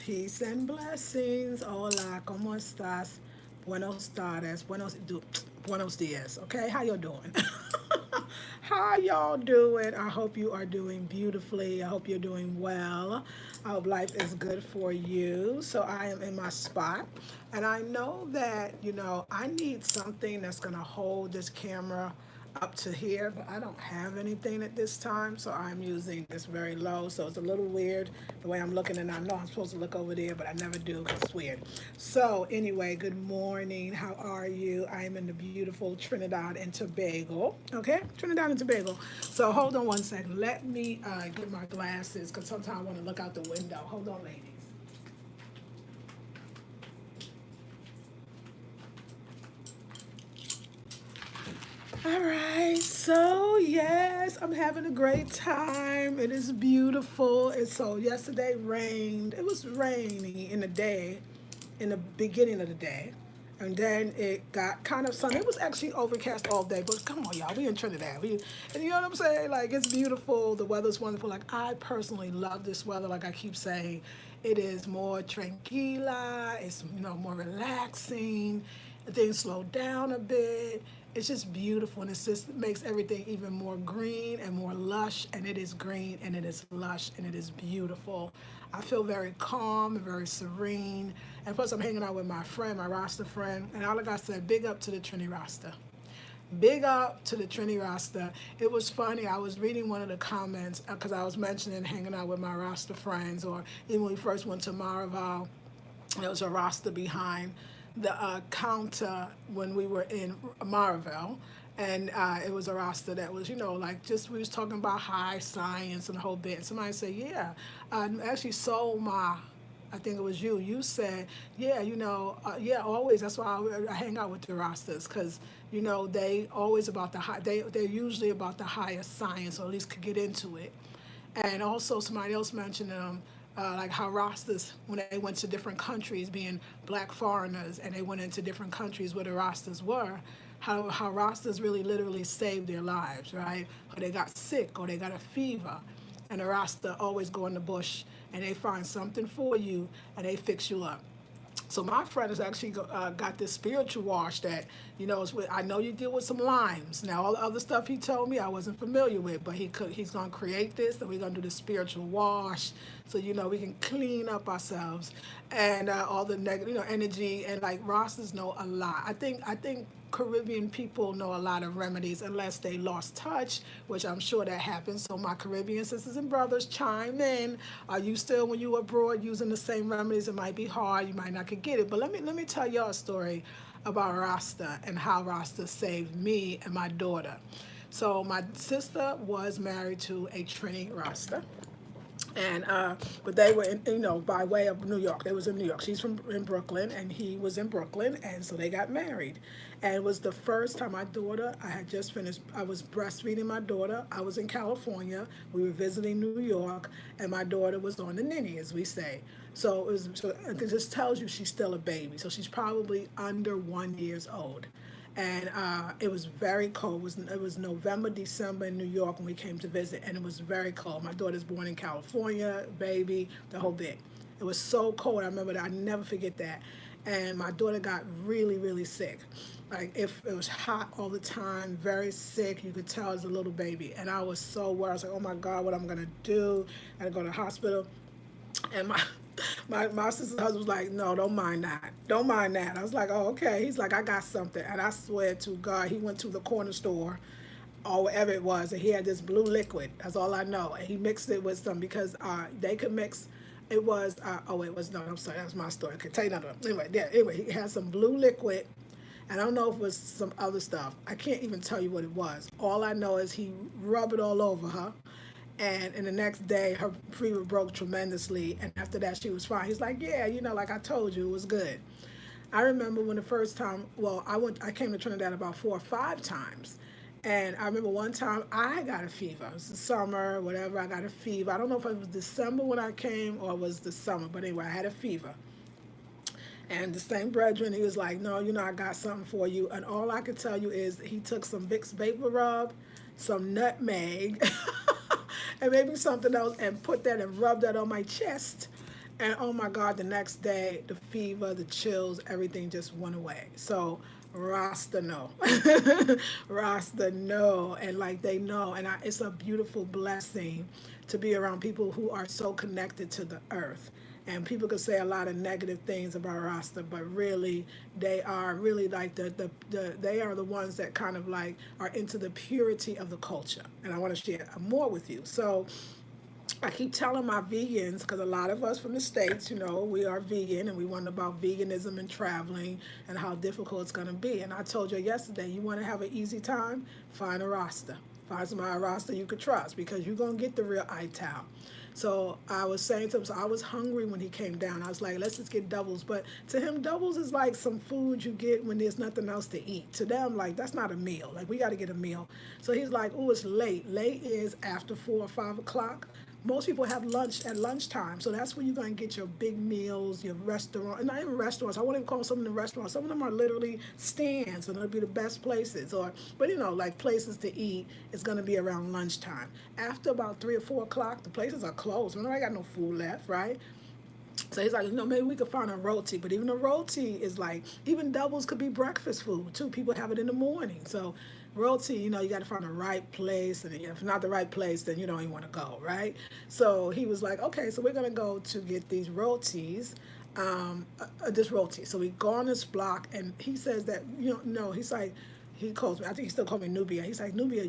Peace and blessings. Hola, ¿cómo estás? Buenos tardes. Buenos dias. Okay, how y'all doing? How y'all doing? I hope you are doing beautifully. I hope you're doing well. I hope life is good for you. So I am in my spot, and I know that I need something that's gonna hold this camera up to here, but I don't have anything at this time, so I'm using this very low. So it's a little weird the way I'm looking, and I know I'm supposed to look over there, but I never do because it's weird. So anyway, good morning. How are you? I am in the beautiful Trinidad and Tobago. Okay, Trinidad and Tobago. So hold on one second. Let me get my glasses because sometimes I want to look out the window. Hold on, ladies. All right, so yes, I'm having a great time. It is beautiful. And so yesterday rained. It was rainy in the day, in the beginning of the day. And then it got kind of sunny. It was actually overcast all day, but come on, y'all, we in Trinidad. And you know what I'm saying? Like, it's beautiful. The weather's wonderful. Like, I personally love this weather. Like I keep saying, it is more tranquila. It's, more relaxing. Things slow down a bit. It's just beautiful, and it just makes everything even more green and more lush. And it is green, and it is lush, and it is beautiful. I feel very calm and very serene. And plus, I'm hanging out with my friend, my Rasta friend. And all like I said, big up to the Trini Rasta. Big up to the Trini Rasta. It was funny. I was reading one of the comments because I was mentioning hanging out with my Rasta friends, or even when we first went to Maraval, there was a Rasta behind the counter when we were in Maraville. And it was a Rasta that was, like just we was talking about high science and the whole bit. And somebody said, yeah, actually sold my I think it was you. You said, yeah, yeah, always. That's why I hang out with the Rastas because, they always about the high. They're usually about the higher science, or at least could get into it. And also, somebody else mentioned like how Rastas, when they went to different countries, being black foreigners, and they went into different countries where the Rastas were, how Rastas really literally saved their lives, right? Or they got sick, or they got a fever, and the Rasta always go in the bush, and they find something for you, and they fix you up. So my friend has actually got this spiritual wash that is with. I know you deal with some limes. Now all the other stuff he told me I wasn't familiar with, but he's gonna create this, and we're gonna do the spiritual wash, so we can clean up ourselves and all the negative energy. And like Rostas know a lot. I think Caribbean people know a lot of remedies unless they lost touch, which I'm sure that happens. So my Caribbean sisters and brothers, chime in. Are you still, when you were abroad, using the same remedies? It might be hard. You might not could get it. But let me tell y'all a story about Rasta and how Rasta saved me and my daughter. So my sister was married to a Trini Rasta, and but they were by way of New York. They was in New York. She's from in Brooklyn, and he was in Brooklyn, and so they got married. And it was the first time my daughter. I had just finished. I was breastfeeding my daughter. I was in California. We were visiting New York, and my daughter was on the ninny, as we say. So it just tells you she's still a baby. So she's probably under 1 years old, and it was very cold. It was November, December in New York when we came to visit, and it was very cold. My daughter's born in California, baby, the whole bit. It was so cold. I remember that. I never forget that. And my daughter got really, really sick. Like if it was hot all the time, very sick. You could tell as a little baby, and I was so worried. I was like, "Oh my God, what I'm gonna do?" I had to go to the hospital. And my sister's husband was like, no, don't mind that. Don't mind that. I was like, oh, okay. He's like, I got something. And I swear to God, he went to the corner store or wherever it was, and he had this blue liquid. That's all I know. And he mixed it with some because they could mix. It was, it was, no, I'm sorry, that was my story. I could tell you another one. Anyway, yeah, anyway, he had some blue liquid, and I don't know if it was some other stuff. I can't even tell you what it was. All I know is he rubbed it all over her, and the next day her fever broke tremendously, and after that she was fine. He's like, yeah, like I told you, it was good. I remember when the first time, well, I came to Trinidad about 4 or 5 times. And I remember one time I got a fever. It was the summer, whatever. I got a fever. I don't know if it was December when I came or it was the summer, but anyway, I had a fever. And the same brethren, he was like, no, I got something for you. And all I could tell you is he took some Vicks Vapor Rub, some nutmeg, and maybe something else, and put that and rubbed that on my chest. And oh my God, the next day, the fever, the chills, everything just went away. So Rasta know. Rasta know. And like they know. And it's a beautiful blessing to be around people who are so connected to the earth. And people could say a lot of negative things about Rasta, but really, they are really like they are the ones that kind of like are into the purity of the culture. And I want to share more with you. So I keep telling my vegans, because a lot of us from the States, we are vegan and we wonder about veganism and traveling and how difficult it's going to be. And I told you yesterday, you want to have an easy time? Find a Rasta. Find somebody Rasta you could trust, because you're going to get the real I-Town. So I was saying to him, so I was hungry when he came down. I was like, let's just get doubles. But to him, doubles is like some food you get when there's nothing else to eat. To them, like, that's not a meal. Like, we got to get a meal. So he's like, oh, it's late. Late is after 4 or 5 o'clock. Most people have lunch at lunchtime, so that's when you're going to get your big meals, your restaurant, and not even restaurants. I won't even call some of them restaurants. Some of them are literally stands, and it'll be the best places. But like places to eat, it's going to be around lunchtime. After about 3 or 4 o'clock, the places are closed. I got no food left, right? So he's like, maybe we could find a roti, but even a roti is like, even doubles could be breakfast food too. People have it in the morning. So roti, you got to find the right place, and if not the right place, then you don't even want to go, right? So he was like, okay, so we're gonna go to get these rotis, this roti. So we go on this block, and he says that no, he's like, he calls me. I think he still calls me Nubia. He's like, Nubia,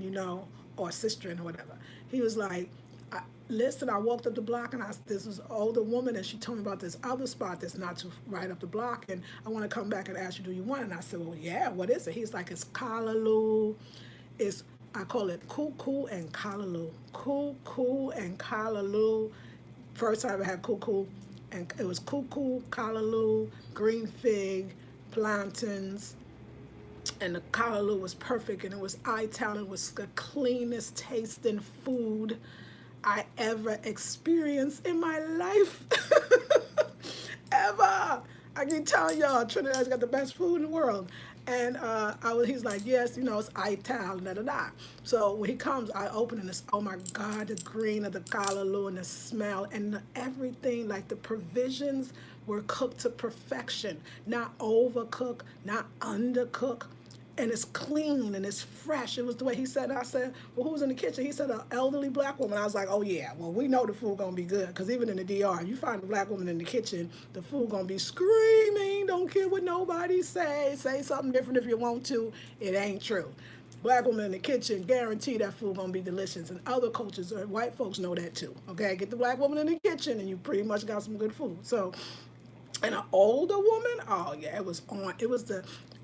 or sister and whatever. He was like, listen, I walked up the block, and this was an older woman, and she told me about this other spot that's not too right up the block, and I want to come back and ask you, do you want it? And I said, well, yeah, what is it? He's like, it's callaloo. It's, I call it cuckoo and callaloo. Cuckoo and callaloo. First time I had cuckoo, and it was cuckoo, callaloo, green fig, plantains, and the callaloo was perfect, and it was I-Town. It was the cleanest tasting food I ever experienced in my life. Ever. I can tell y'all, Trinidad's got the best food in the world. And he's like, yes, it's I-Town, da da da. So when he comes, I open, and it's, oh my God, the green of the callaloo and the smell and everything, like the provisions were cooked to perfection, not overcooked, not undercooked, and it's clean and it's fresh. It was the way he said it. I said, well, who's in the kitchen? He said, an elderly black woman. I was like, oh yeah, well, we know the food gonna be good, because even in the DR, you find a black woman in the kitchen, the food gonna be screaming, don't care what nobody say something different if you want to. It ain't true. Black woman in the kitchen, guarantee that food gonna be delicious. And other cultures, white folks know that too. Okay, get the black woman in the kitchen, and you pretty much got some good food. So, and an older woman, oh yeah, it was on.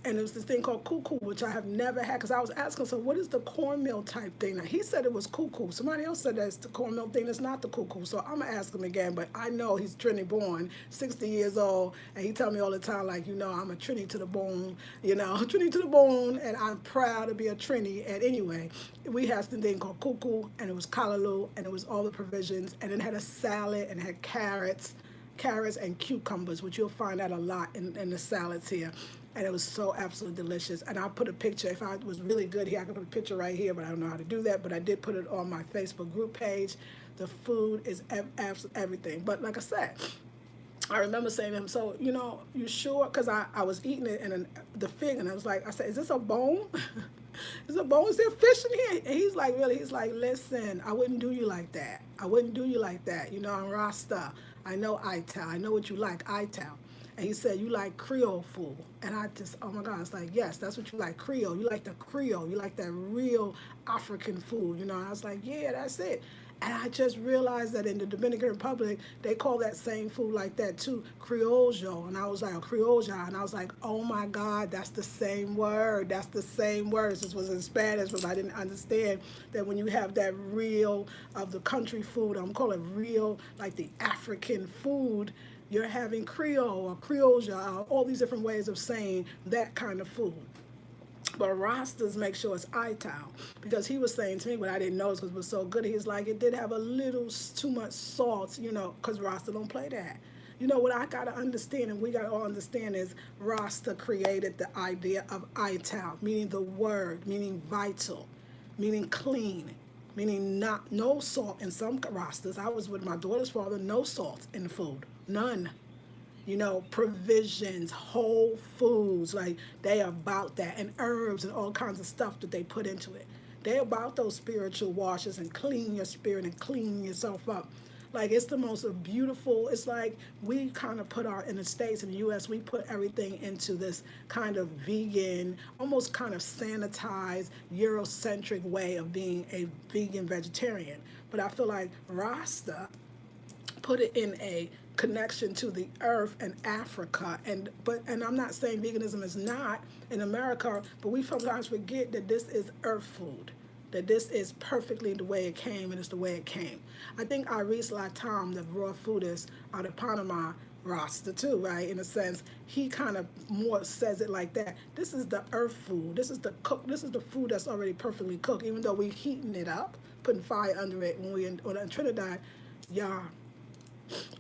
And it was this thing called cuckoo, which I have never had, because I was asking, so what is the cornmeal type thing? Now, he said it was cuckoo. Somebody else said that's the cornmeal thing. That's not the cuckoo. So I'm going to ask him again, but I know he's Trini born, 60 years old, and he tell me all the time, like, I'm a Trini to the bone, Trini to the bone, and I'm proud to be a Trini. And anyway, we had this thing called cuckoo, and it was callaloo, and it was all the provisions, and it had a salad, and it had carrots and cucumbers, which you'll find out a lot in the salads here. And it was so absolutely delicious. And I'll put a picture. If I was really good here, I could put a picture right here, but I don't know how to do that. But I did put it on my Facebook group page. The food is absolutely everything. But like I said, I remember saying to him, so, you sure? Because I was eating it, and the fig, and I said, is this a bone? Is a bone? Is there fish in here? And he's like, really? He's like, listen, I wouldn't do you like that. I wouldn't do you like that. I'm Rasta. I know I-Town. I know what you like, I-Town. And he said, you like Creole food. And I just, oh my God, it's like, yes, that's what you like, Creole. You like the Creole. You like that real African food. And I was like, yeah, that's it. And I just realized that in the Dominican Republic, they call that same food like that too, Criollo. And I was like, Criolla. And I was like, oh my God, that's the same word. That's the same word. This was in Spanish, but I didn't understand that when you have that real of the country food, I'm calling it real, like the African food, you're having Creole or Criolla, all these different ways of saying that kind of food. But Rastas make sure it's I-Town, because he was saying to me, what I didn't know because it was so good, he's like, it did have a little too much salt, because Rasta don't play that. What I got to understand, and we got to all understand, is Rasta created the idea of I-Town, meaning the word, meaning vital, meaning clean, meaning no salt in some Rastas. I was with my daughter's father, no salt in the food. None. Provisions, whole foods, like they about that, and herbs and all kinds of stuff that they put into it. They about those spiritual washes and clean your spirit and clean yourself up. Like it's the most beautiful. It's like we kind of put our in the States in the U.S. We put everything into this kind of vegan, almost kind of sanitized, Eurocentric way of being a vegan vegetarian. But I feel like Rasta put it in a connection to the earth and Africa, and I'm not saying veganism is not in America, but we sometimes forget that this is earth food, that this is perfectly the way it came, and it's the way it came. I think Iris Latam, the raw foodist out of Panama, Rasta too, right? In a sense, he kind of more says it like that. This is the earth food. This is the cook. This is the food that's already perfectly cooked. Even though we heating it up, putting fire under it when we in Trinidad, y'all,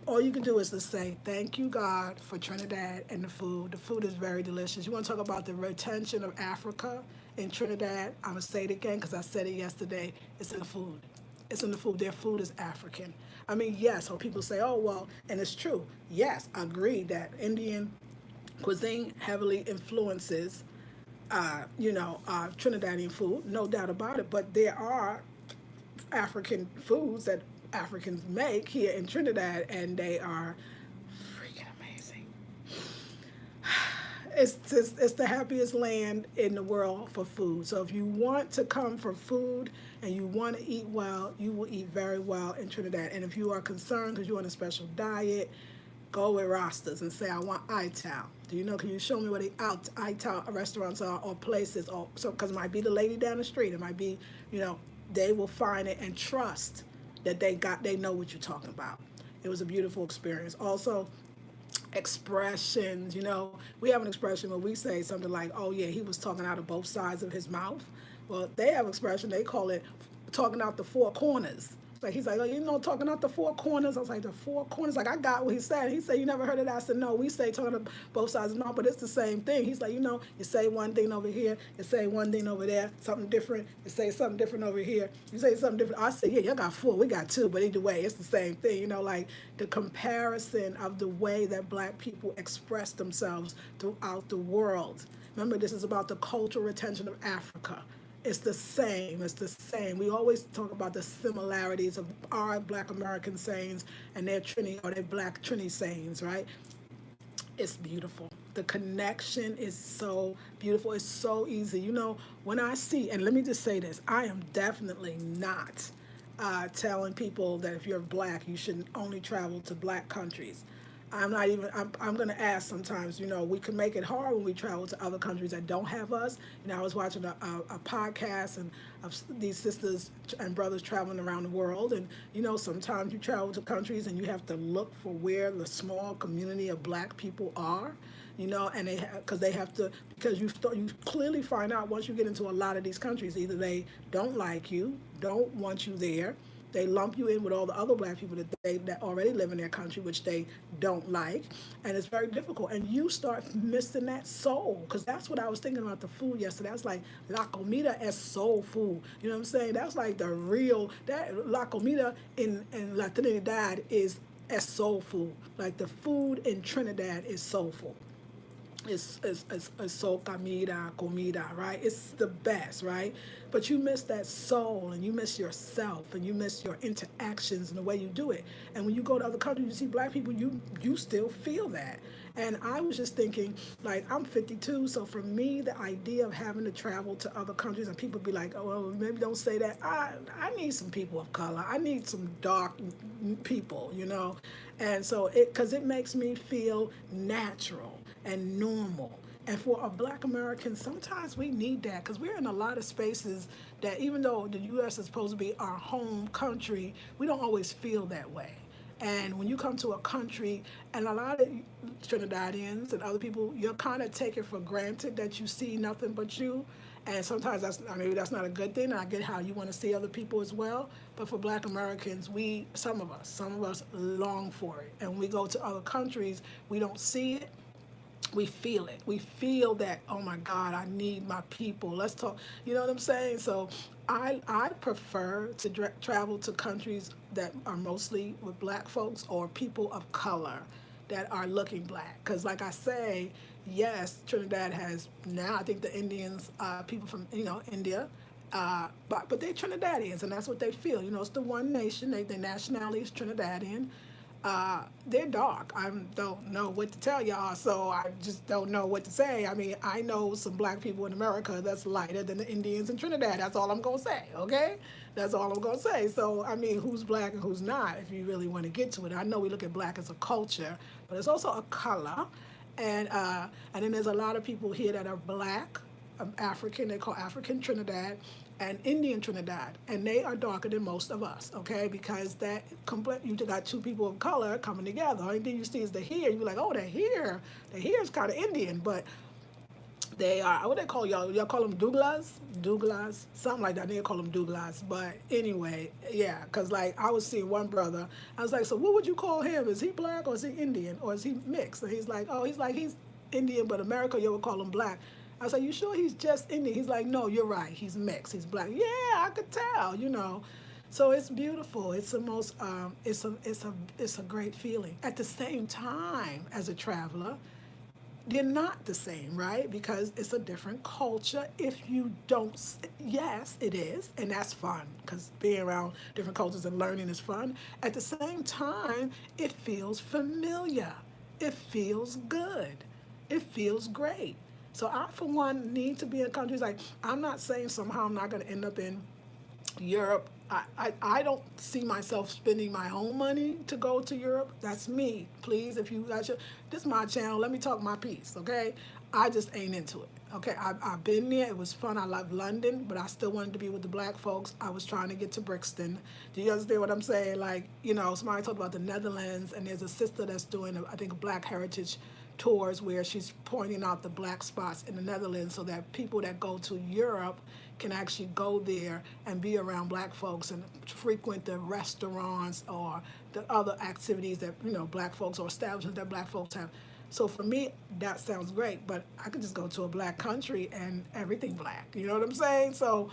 all you can do is to say thank you God for Trinidad and the food. The food is very delicious. You want to talk about the retention of Africa in Trinidad? I'm gonna say it again because I said it yesterday. It's in the food. It's in the food. Their food is African. I mean, yes. So people say, oh well, and it's true. Yes, I agree that Indian cuisine heavily influences Trinidadian food, no doubt about it. But there are African foods that Africans make here in Trinidad, and they are freaking amazing. It's the happiest land in the world for food. So if you want to come for food and you want to eat well, you will eat very well in Trinidad. And if you are concerned because you're on a special diet, go with Rastas and say, I want I-Town. Do you know, can you show me where the I-Town restaurants are or places? Or so, because it might be the lady down the street. It might be, they will find it and trust that they know what you're talking about. It was a beautiful experience. Also, expressions, we have an expression where we say something like, oh yeah, he was talking out of both sides of his mouth. Well, they have an expression, they call it talking out the four corners. Like he's like, oh, talking out the four corners. I was like, the four corners. Like I got what he said. He said, you never heard of that? I said, no. We say talking to both sides of the mouth, but it's the same thing. He's like, you say one thing over here, you say one thing over there, something different. You say something different over here. You say something different. I say, yeah, y'all got four. We got two, but either way, it's the same thing. Like the comparison of the way that Black people express themselves throughout the world. Remember, this is about the cultural retention of Africa. It's the same. It's the same. We always talk about the similarities of our Black American sayings and their Trini or their Black Trini sayings, right? It's beautiful. The connection is so beautiful. It's so easy. When I see, and let me just say this, I am definitely not telling people that if you're Black, you should only travel to Black countries. I'm not even, I'm going to ask sometimes, we can make it hard when we travel to other countries that don't have us. I was watching a podcast and of these sisters and brothers traveling around the world. And, sometimes you travel to countries and you have to look for where the small community of Black people are. And they have to, because you clearly find out once you get into a lot of these countries, either they don't like you, don't want you there, they lump you in with all the other Black people that already live in their country, which they don't like, and it's very difficult. And you start missing that soul, because that's what I was thinking about the food yesterday. I was like, la comida es soul food. You know what I'm saying? That's like the real, that la comida in La Trinidad is soul food. Like the food in Trinidad is soulful. It's so comida, right? It's the best, right? But you miss that soul, and you miss yourself, and you miss your interactions and the way you do it. And when you go to other countries, you see Black people, you still feel that. And I was just thinking, like, I'm 52, so for me, the idea of having to travel to other countries and people be like, oh, well, maybe don't say that. I need some people of color. I need some dark people, And so because it makes me feel natural and normal. And for a Black American, sometimes we need that because we're in a lot of spaces that even though the U.S. is supposed to be our home country, we don't always feel that way. And when you come to a country, and a lot of Trinidadians and other people, you're kind of taking for granted that you see nothing but you. And sometimes maybe that's not a good thing. And I get how you want to see other people as well. But for Black Americans, some of us long for it. And when we go to other countries, we don't see it. We feel it. We feel that, oh my God, I need my people. Let's talk. You know what I'm saying? So I prefer to travel to countries that are mostly with black folks or people of color that are looking black. Because, like I say, yes, Trinidad has now, I think the Indians, people from, India, but they're Trinidadians, and that's what they feel. It's the one nation, their nationality is Trinidadian. They're dark. I don't know what to tell y'all, so I just don't know what to say. I mean, I know some black people in America that's lighter than the Indians in Trinidad. That's all I'm gonna say, okay? That's all I'm gonna say. So, I mean, who's black and who's not, if you really want to get to it. I know we look at black as a culture, but it's also a color. And then there's a lot of people here that are black, African, they call African Trinidad, and Indian Trinidad, and they are darker than most of us, okay? Because you got two people of color coming together. Only thing you see is the hair. You're like, oh, the hair is kind of Indian, but they are, what they call y'all? Y'all call them Douglas, something like that. They call them Douglas. But anyway, yeah, because like I was seeing one brother. I was like, so what would you call him? Is he black or is he Indian or is he mixed? And he's Indian, but America, you would call him black. I was like, you sure he's just Indian? He's like, no, you're right. He's mixed. He's black. Yeah, I could tell. So it's beautiful. It's the most, it's a great feeling. At the same time, as a traveler, they're not the same, right? Because it's a different culture. If you don't, yes, it is, and that's fun because being around different cultures and learning is fun. At the same time, it feels familiar. It feels good. It feels great. So I, for one, need to be in countries like, I'm not saying somehow I'm not going to end up in Europe. I don't see myself spending my own money to go to Europe. That's me. Please, if you guys should, this is my channel. Let me talk my piece, okay? I just ain't into it. Okay, I've been there. It was fun. I love London, but I still wanted to be with the black folks. I was trying to get to Brixton. Do you understand what I'm saying? Like, somebody talked about the Netherlands, and there's a sister that's doing, I think, a Black Heritage tours where she's pointing out the black spots in the Netherlands so that people that go to Europe can actually go there and be around black folks and frequent the restaurants or the other activities that black folks or establishments that black folks have. So for me, that sounds great, but I could just go to a black country and everything black. You know what I'm saying? So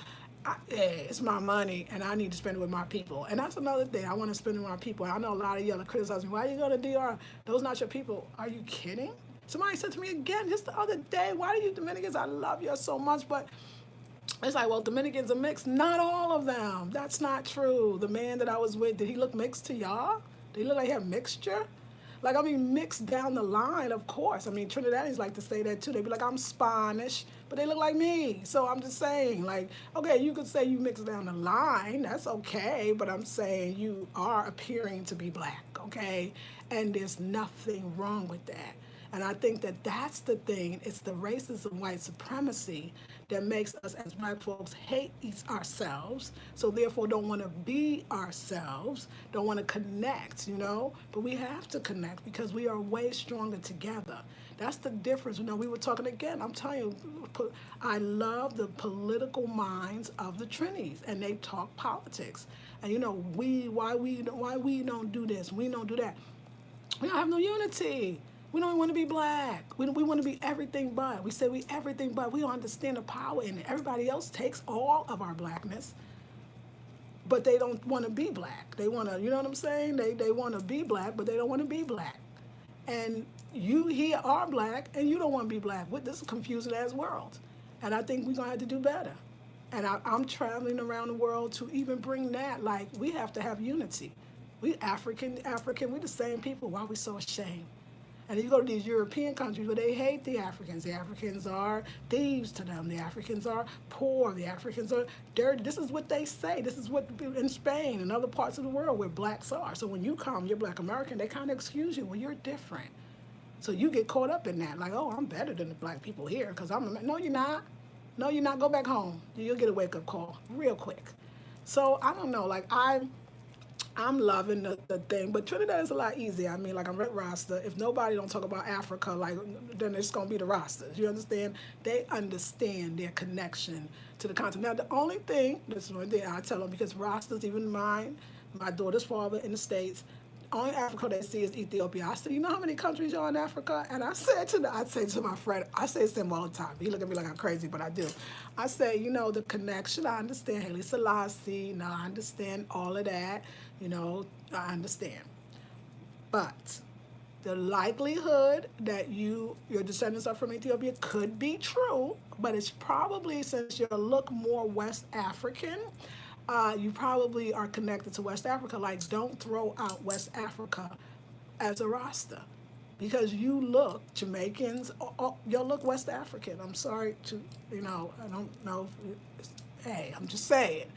hey, it's my money and I need to spend it with my people. And that's another thing. I want to spend it with my people. I know a lot of y'all are criticizing me. Why are you going to DR? Those not your people. Are you kidding? Somebody said to me again just the other day, why do you Dominicans? I love you so much, but it's like, well, Dominicans are mixed. Not all of them. That's not true. The man that I was with, did he look mixed to y'all? Did he look like he had mixture? Like, I mean, mixed down the line, of course. I mean, Trinidadians like to say that too. They be like, I'm Spanish, but they look like me. So I'm just saying, like, okay, you could say you mix down the line. That's okay. But I'm saying you are appearing to be black, okay? And there's nothing wrong with that. And I think that that's the thing. It's the racism, white supremacy that makes us as black folks hate ourselves, so therefore don't want to be ourselves, don't want to connect, But we have to connect because we are way stronger together. That's the difference. We were talking again. I'm telling you, I love the political minds of the Trinis, and they talk politics. And why we don't do this, we don't do that. We don't have no unity. We don't want to be black. We want to be everything but. We say we everything but. We don't understand the power in it. Everybody else takes all of our blackness, but they don't want to be black. They want to, you know what I'm saying? They want to be black, but they don't want to be black. And you here are black, and you don't want to be black. This is a confusing ass world. And I think we're going to have to do better. And I'm traveling around the world to even bring that. Like, we have to have unity. We African, we the same people. Why are we so ashamed? And then you go to these European countries where they hate the Africans. The Africans are thieves to them. The Africans are poor. The Africans are dirty. This is what they say. This is what in Spain and other parts of the world where blacks are. So when you come, you're Black American, they kind of excuse you. Well, you're different. So you get caught up in that. Like, oh, I'm better than the black people here because no, you're not. No, you're not. Go back home. You'll get a wake-up call real quick. So I don't know. Like, I'm loving the thing, but Trinidad is a lot easier. I mean, like, I'm Up Rasta. If nobody don't talk about Africa, like, then it's going to be the Rastas. You understand? They understand their connection to the continent. Now, the only thing, this is one thing I tell them, because Rastas, even my daughter's father in the States, only Africa they see is Ethiopia. I said, you know how many countries are in Africa? And I say to my friend, I say to him all the time. He look at me like I'm crazy, but I do. I say, you know, the connection. I understand Haile Selassie. No, I understand all of that. You know, I understand. But the likelihood that your descendants are from Ethiopia could be true, but it's probably, since you look more West African, you probably are connected to West Africa. Like, don't throw out West Africa as a Rasta, because you look Jamaicans, you'll look West African. I'm sorry to, I don't know. Hey, I'm just saying,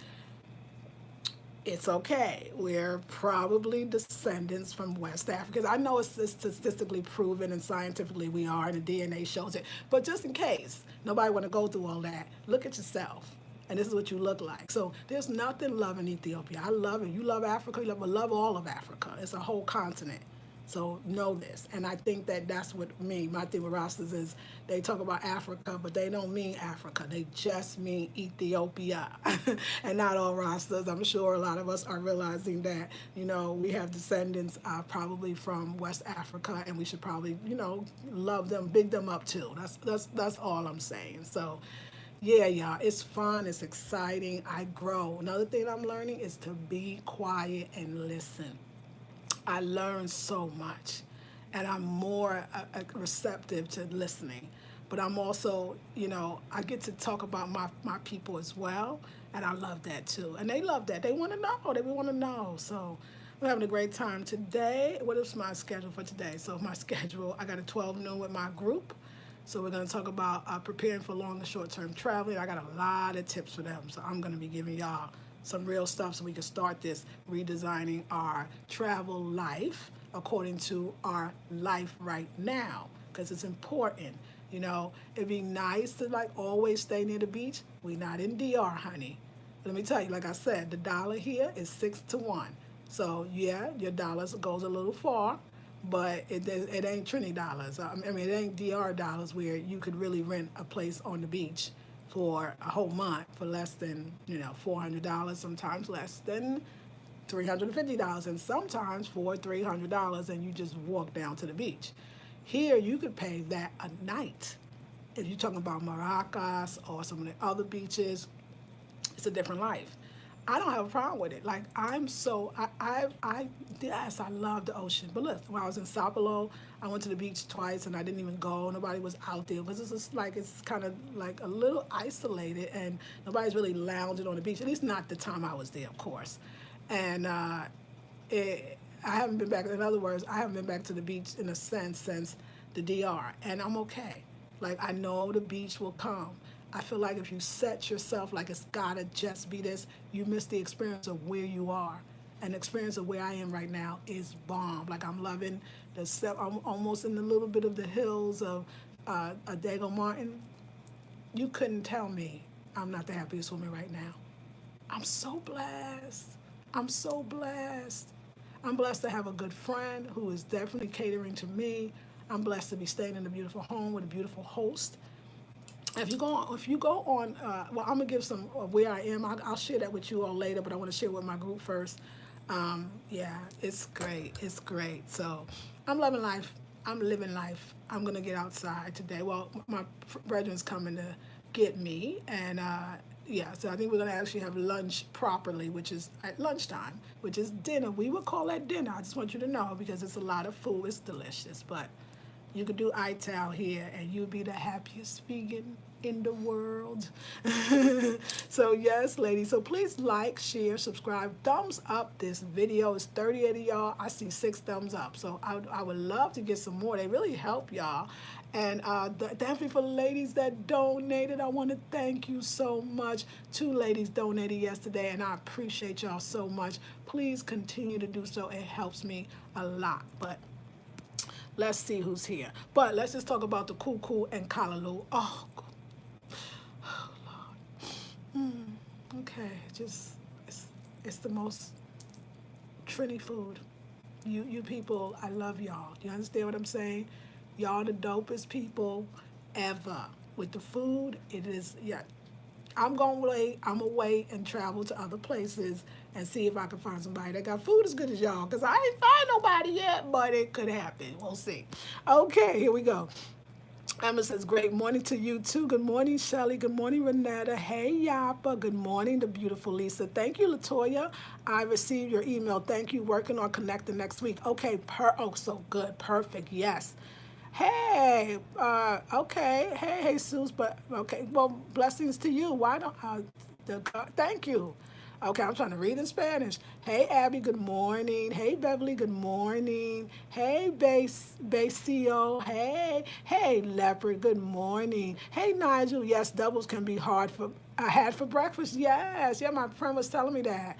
it's okay. We're probably descendants from West Africans. I know it's statistically proven and scientifically we are, and the DNA shows it. But just in case nobody want to go through all that, look at yourself, and this is what you look like. So there's nothing loving Ethiopia. I love it. You love Africa. You love all of Africa. It's a whole continent. So know this, and I think that that's what my thing with Rastas is, they talk about Africa, but they don't mean Africa. They just mean Ethiopia, and not all Rastas. I'm sure a lot of us are realizing that, we have descendants probably from West Africa, and we should probably, love them, big them up too. That's all I'm saying. So. Yeah, y'all, it's fun, it's exciting. I grow. Another thing I'm learning is to be quiet and listen. I learn so much, and I'm more receptive to listening. But I'm also, I get to talk about my people as well, and I love that too. And they love that. They want to know. They want to know. So we're having a great time today. What is my schedule for today? So my schedule, I got a 12 noon with my group. So we're going to talk about preparing for long and short-term traveling. I got a lot of tips for them, so I'm going to be giving y'all some real stuff so we can start this redesigning our travel life according to our life right now, because it's important. It'd be nice to always stay near the beach. We not in DR, honey. Let me tell you, like I said, the dollar here is 6 to 1. So yeah, your dollars goes a little far, but it ain't Trinity dollars. I mean, it ain't DR dollars where you could really rent a place on the beach for a whole month for less than $400, sometimes less than $350, and sometimes for $300, and you just walk down to the beach. Here, you could pay that a night. If you're talking about Maracas or some of the other beaches, it's a different life. I don't have a problem with it. Like, I'm so yes, I love the ocean. But look, when I was in Sao Paulo, I went to the beach twice and I didn't even go. Nobody was out there because it's kind of like a little isolated, and nobody's really lounging on the beach. At least not the time I was there, of course. And I haven't been back. In other words, I haven't been back to the beach in a sense since the DR, and I'm okay. Like, I know the beach will come. I feel like if you set yourself like it's gotta just be this, you miss the experience of where you are. And the experience of where I am right now is bomb. Like, I'm loving I'm almost in a little bit of the hills of Dago Martin. You couldn't tell me I'm not the happiest woman right now. I'm so blessed. I'm so blessed. I'm blessed to have a good friend who is definitely catering to me. I'm blessed to be staying in a beautiful home with a beautiful host. If you go on, well, I'm gonna give some of where I am. I'll share that with you all later, but I want to share with my group first. Yeah, it's great. It's great. So I'm loving life. I'm living life. I'm gonna get outside today. Well, my brethren's coming to get me, and yeah, so I think we're gonna actually have lunch properly, which is at lunchtime, which is dinner. We would call that dinner. I just want you to know, because it's a lot of food. It's delicious, but you could do ital here, and you'll be the happiest vegan in the world. So yes, ladies. So please like, share, subscribe, thumbs up this video. It's 38 of y'all. I see 6 thumbs up. So I would love to get some more. They really help y'all. And definitely for the ladies that donated, I want to thank you so much. 2 ladies donated yesterday, and I appreciate y'all so much. Please continue to do so. It helps me a lot. But let's see who's here. But let's just talk about the cuckoo and callaloo. Oh, okay. Just it's the most Trini food. You people, I love y'all. You understand what I'm saying? Y'all the dopest people ever. With the food, it is, yeah. I'm gonna wait and travel to other places and see if I can find somebody that got food as good as y'all. Cause I ain't find nobody yet, but it could happen. We'll see. Okay, here we go. Emma says, great morning to you too. Good morning, Shelly. Good morning, Renetta. Hey, Yapa. Good morning, the beautiful Lisa. Thank you, Latoya. I received your email. Thank you. Working on connecting next week. Okay, oh, so good. Perfect. Yes. Hey, okay. Hey, Jesus, but okay. Well, blessings to you. Why don't thank you. Okay, I'm trying to read in Spanish. Hey, Abby, good morning. Hey, Beverly, good morning. Hey, Basil. Hey, Leopard, good morning. Hey, Nigel. Yes, doubles can be hard for I had for breakfast. Yes, yeah, my friend was telling me that.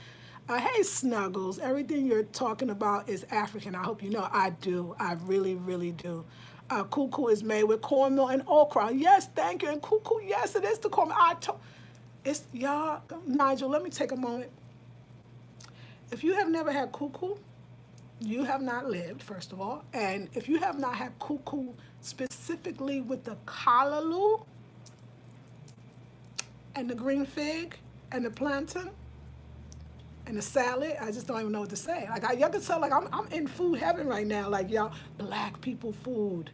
Hey, Snuggles. Everything you're talking about is African. I hope you know. I do. I really, really do. Cuckoo is made with cornmeal and okra. Yes, thank you. And cuckoo, yes, it is the cornmeal. It's y'all. Nigel, let me take a moment. If you have never had cuckoo, you have not lived, first of all. And if you have not had cuckoo specifically with the callaloo and the green fig and the plantain and the salad, I just don't even know what to say. Like y'all can tell, like I'm in food heaven right now. Like y'all, black people food,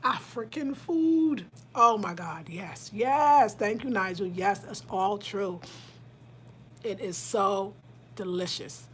African food. Oh my God, yes, yes. Thank you, Nigel. Yes, that's all true. It is so delicious.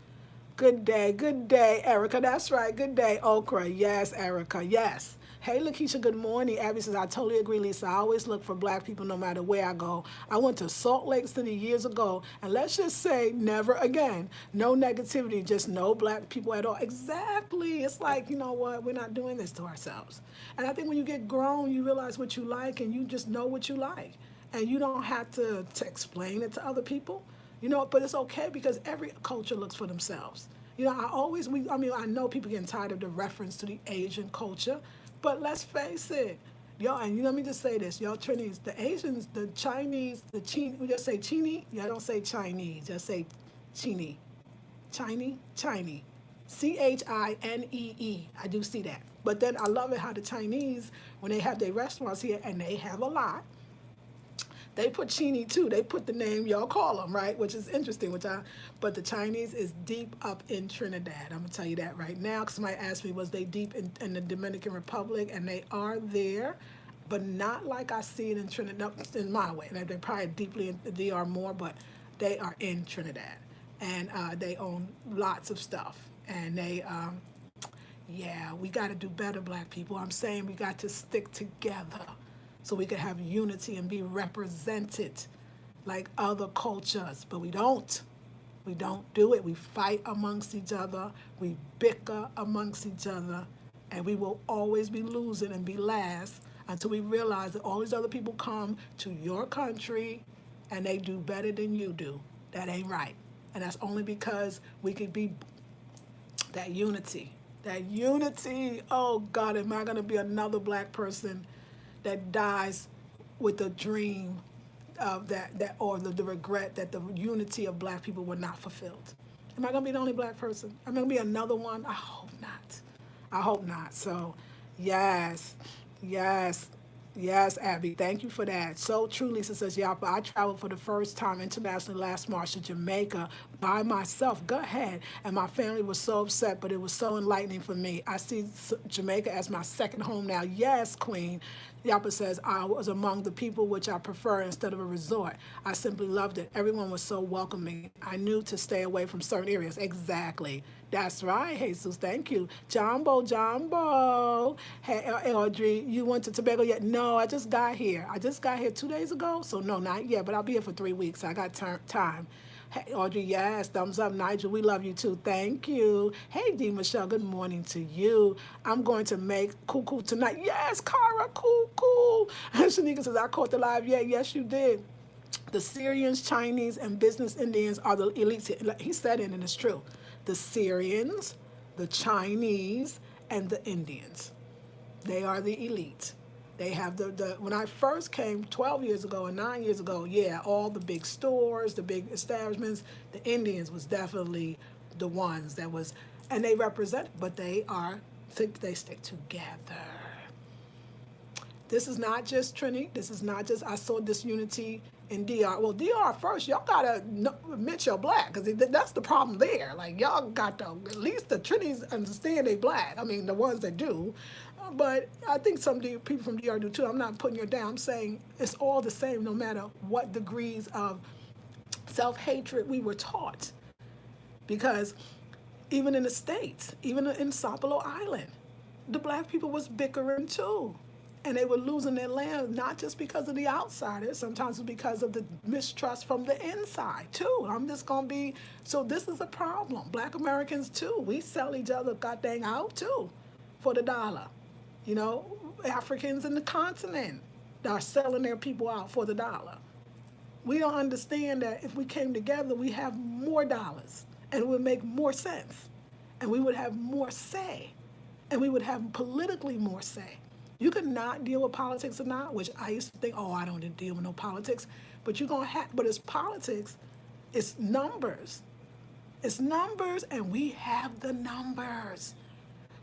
Good day, Erica. That's right. Good day, Okra. Yes, Erica. Yes. Hey, Lakeisha, good morning. Abby says, I totally agree, Lisa. I always look for black people no matter where I go. I went to Salt Lake City years ago, and let's just say never again. No negativity, just no black people at all. Exactly. It's like, you know what? We're not doing this to ourselves. And I think when you get grown, you realize what you like, and you just know what you like. And you don't have to explain it to other people. But it's okay because every culture looks for themselves. I mean, I know people getting tired of the reference to the Asian culture, but let's face it, y'all, and let me just say this, y'all Trinis, the Asians, the Chinese, we just say Chini, y'all don't say Chinese, just say Chini. Chinese. Chinee. I do see that. But then I love it how the Chinese, when they have their restaurants here, and they have a lot, they put Chini too. They put the name y'all call them, right? Which is interesting. But the Chinese is deep up in Trinidad. I'm gonna tell you that right now. Because somebody asked me, was they deep in the Dominican Republic? And they are there, but not like I see it in Trinidad. No, in my way. They're probably deeply in the DR more, but they are in Trinidad, and they own lots of stuff. And yeah, we got to do better, black people. I'm saying we got to stick together so we can have unity and be represented like other cultures. But we don't. We don't do it. We fight amongst each other. We bicker amongst each other. And we will always be losing and be last until we realize that all these other people come to your country and they do better than you do. That ain't right. And that's only because we could be that unity. That unity. Oh God, am I going to be another black person that dies with the dream of that or the regret that the unity of black people were not fulfilled? Am I going to be the only black person? Am I going to be another one? I hope not. I hope not. So, yes, yes, yes, Abby. Thank you for that. So true, Lisa says, Yapa. I traveled for the first time internationally last March to Jamaica by myself. Go ahead. And my family was so upset, but it was so enlightening for me. I see Jamaica as my second home now. Yes, Queen. Yapa says, I was among the people which I prefer instead of a resort. I simply loved it. Everyone was so welcoming. I knew to stay away from certain areas. Exactly. That's right, Jesus. Thank you. Jumbo. Hey, Audrey, you went to Tobago yet? No, I just got here. I just got here 2 days ago. So, no, not yet, but I'll be here for 3 weeks. I got time. Hey, Audrey, yes, thumbs up. Nigel, we love you too. Thank you. Hey, D. Michelle, good morning to you. I'm going to make cuckoo tonight. Yes, Cara, cool. Shanika says, I caught the live. Yeah, yes, you did. The Syrians, Chinese, and business Indians are the elites. He said it, and it's true. The Syrians, the Chinese, and the Indians. They are the elite. They have the when I first came 12 years ago and 9 years ago, yeah, all the big stores, the big establishments, the Indians was definitely the ones that was, and they represent, but they stick together. This is not just Trini. This is not just, I saw this unity in DR. Well, DR first, y'all gotta admit you're black, because that's the problem there. Like, y'all got to, at least the Trinis understand they black. I mean, the ones that do. But I think some people from DR do too. I'm not putting you down. I'm saying it's all the same no matter what degrees of self-hatred we were taught. Because even in the States, even in Sapelo Island, the black people was bickering too. And they were losing their land, not just because of the outsiders, sometimes it's because of the mistrust from the inside too. I'm just gonna be, so this is a problem. Black Americans too, we sell each other goddamn out too for the dollar. You know, Africans in the continent are selling their people out for the dollar. We don't understand that if we came together, we have more dollars and it would make more sense. And we would have more say. And we would have politically more say. You could not deal with politics or not, which I used to think, oh, I don't deal with no politics. But you're gonna have, but it's politics, it's numbers. It's numbers, and we have the numbers.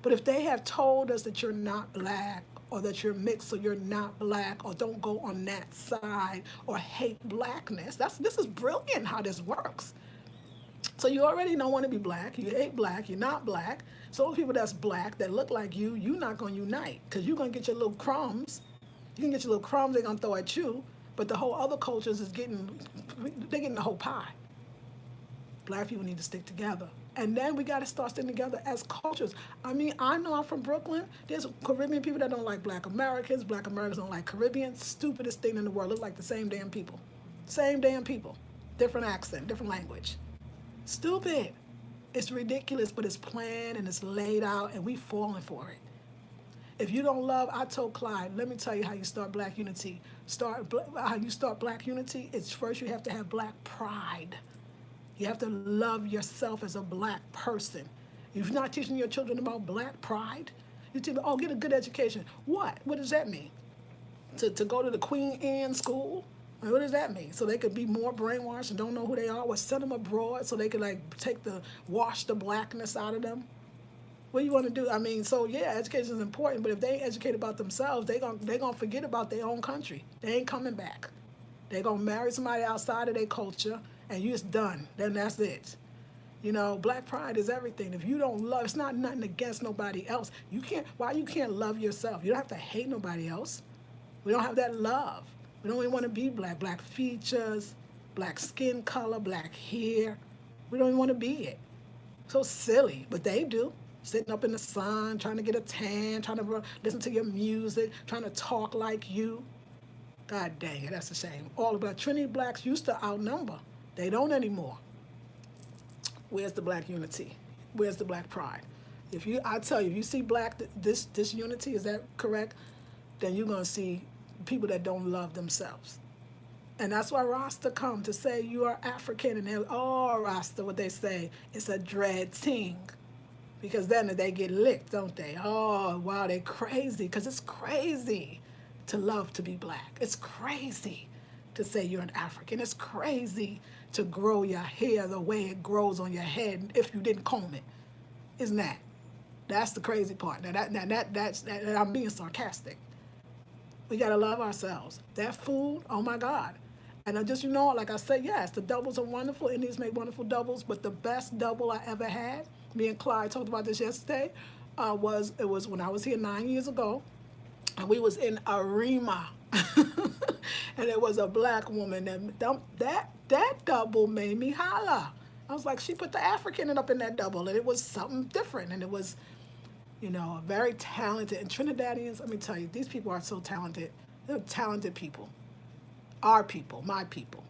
But if they have told us that you're not black, or that you're mixed so you're not black, or don't go on that side, or hate blackness, this is brilliant how this works. So you already don't want to be black, you hate black, you're not black. So those people that's black, that look like you're not going to unite, because you're going to get your little crumbs. You can get your little crumbs they're going to throw at you, but the whole other cultures is they're getting the whole pie. Black people need to stick together. And then we got to start sticking together as cultures. I mean, I know I'm from Brooklyn. There's Caribbean people that don't like black Americans. Black Americans don't like Caribbeans. Stupidest thing in the world. Look like the same damn people. Same damn people. Different accent, different language. Stupid. It's ridiculous, but it's planned and it's laid out, and we falling for it. If you don't love, I told Clyde, let me tell you how you start black unity. How you start black unity is first you have to have black pride. You have to love yourself as a black person. If you're not teaching your children about black pride, you tell them, oh, get a good education. What? What does that mean? To go to the Queen Anne school? What does that mean? So they could be more brainwashed and don't know who they are? Well, send them abroad so they could wash the blackness out of them? What do you want to do? I mean, so yeah, education is important, but if they ain't educated about themselves, they gonna forget about their own country. They ain't coming back. They gonna marry somebody outside of their culture, and you're just done. Then that's it. You know, black pride is everything. If you don't love, it's not nothing against nobody else. Why you can't love yourself? You don't have to hate nobody else. We don't have that love. We don't even want to be black. Black features, black skin color, black hair. We don't even want to be it. So silly, but they do. Sitting up in the sun, trying to get a tan, trying to listen to your music, trying to talk like you. God dang it, that's a shame. All of our Trinity blacks used to outnumber. They don't anymore. Where's the black unity? Where's the black pride? I tell you, if you see black, this unity, is that correct? Then you're gonna see people that don't love themselves. And that's why Rasta come to say you are African, and they're, oh, Rasta, what they say, it's a dread thing. Because then they get licked, don't they? Oh, wow, they're crazy, because it's crazy to love to be black. It's crazy to say you're an African. It's crazy to grow your hair the way it grows on your head if you didn't comb it. Isn't that? That's the crazy part. Now that's I'm being sarcastic. We gotta love ourselves. That food, oh my God. And I just, like I said, yes, the doubles are wonderful. Indians make wonderful doubles, but the best double I ever had, me and Clyde talked about this yesterday, was when I was here 9 years ago, and we was in Arima, and it was a black woman, and that double made me holler. I was like, she put the African up in that double, and it was something different, and it was, very talented. And Trinidadians, let me tell you, these people are so talented. They're talented people. Our people, my people.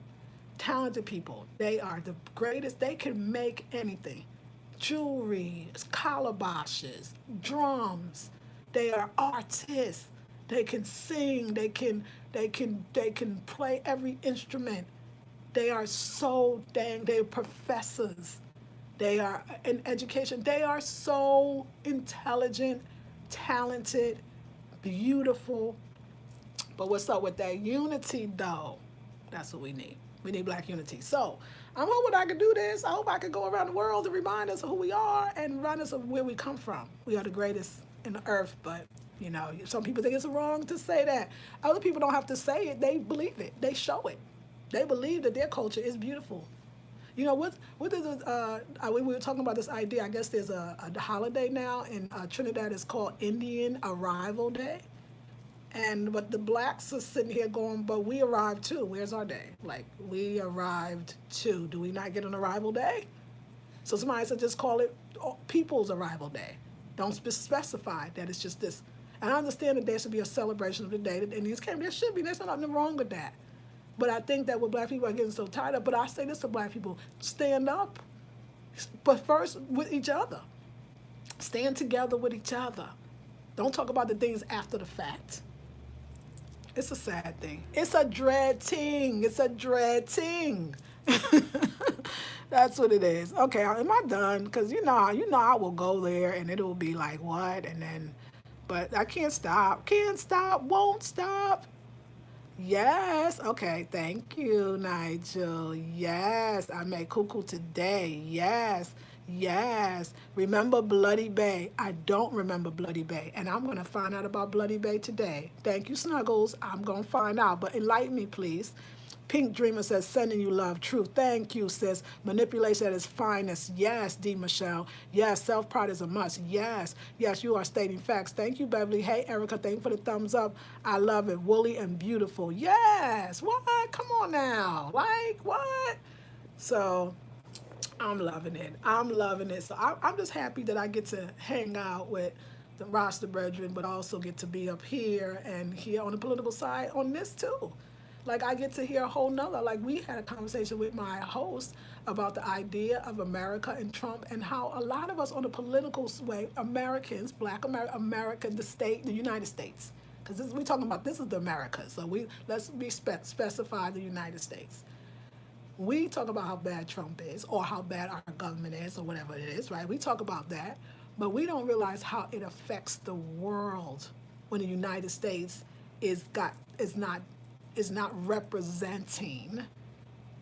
Talented people. They are the greatest. They can make anything. Jewelry, calabashes, drums. They are artists. They can sing. They can play every instrument. They are so they're professors. They are in education. They are so intelligent, talented, beautiful. But what's up with that unity, though? That's what we need. We need black unity. So I'm hoping I can do this. I hope I can go around the world and remind us of who we are and remind us of where we come from. We are the greatest in the earth, but, some people think it's wrong to say that. Other people don't have to say it. They believe it. They show it. They believe that their culture is beautiful. You know what is it, we were talking about this idea. I guess there's a holiday now in Trinidad. It's called Indian Arrival Day. And but the blacks are sitting here going, but we arrived too. Where's our day? Like we arrived too. Do we not get an arrival day? So somebody said just call it People's Arrival Day. Don't specify that it's just this. And I understand that there should be a celebration of the day that Indians came. There should be. There's nothing wrong with that. But I think that what black people are getting so tired of. But I say this to black people: stand up, but first with each other. Stand together with each other. Don't talk about the things after the fact. It's a sad thing. It's a dread ting. It's a dread ting. That's what it is. Okay, am I done? Because you know, I will go there and it'll be like what, and then, but I can't stop. Can't stop. Won't stop. Yes. Okay. Thank you, Nigel. Yes. I made cuckoo today. Yes. Yes. Remember Bloody Bay? I don't remember Bloody Bay. And I'm going to find out about Bloody Bay today. Thank you, Snuggles. I'm going to find out. But enlighten me, please. Pink Dreamer says, sending you love. True. Thank you, sis. Manipulation at its finest. Yes, D. Michelle. Yes, self-pride is a must. Yes. Yes, you are stating facts. Thank you, Beverly. Hey, Erica. Thank you for the thumbs up. I love it. Woolly and beautiful. Yes. What? Come on now. Like, what? So, I'm loving it. I'm loving it. So, I'm just happy that I get to hang out with the Rasta brethren, but also get to be up here and here on the political side on this too. Like I get to hear a whole nother, like we had a conversation with my host about the idea of America and Trump and how a lot of us on the political way, Americans, black America, the state, the United States, because we're talking about this is the America, so let's be specify the United States. We talk about how bad Trump is or how bad our government is or whatever it is, right? We talk about that, but we don't realize how it affects the world when the United States is not representing.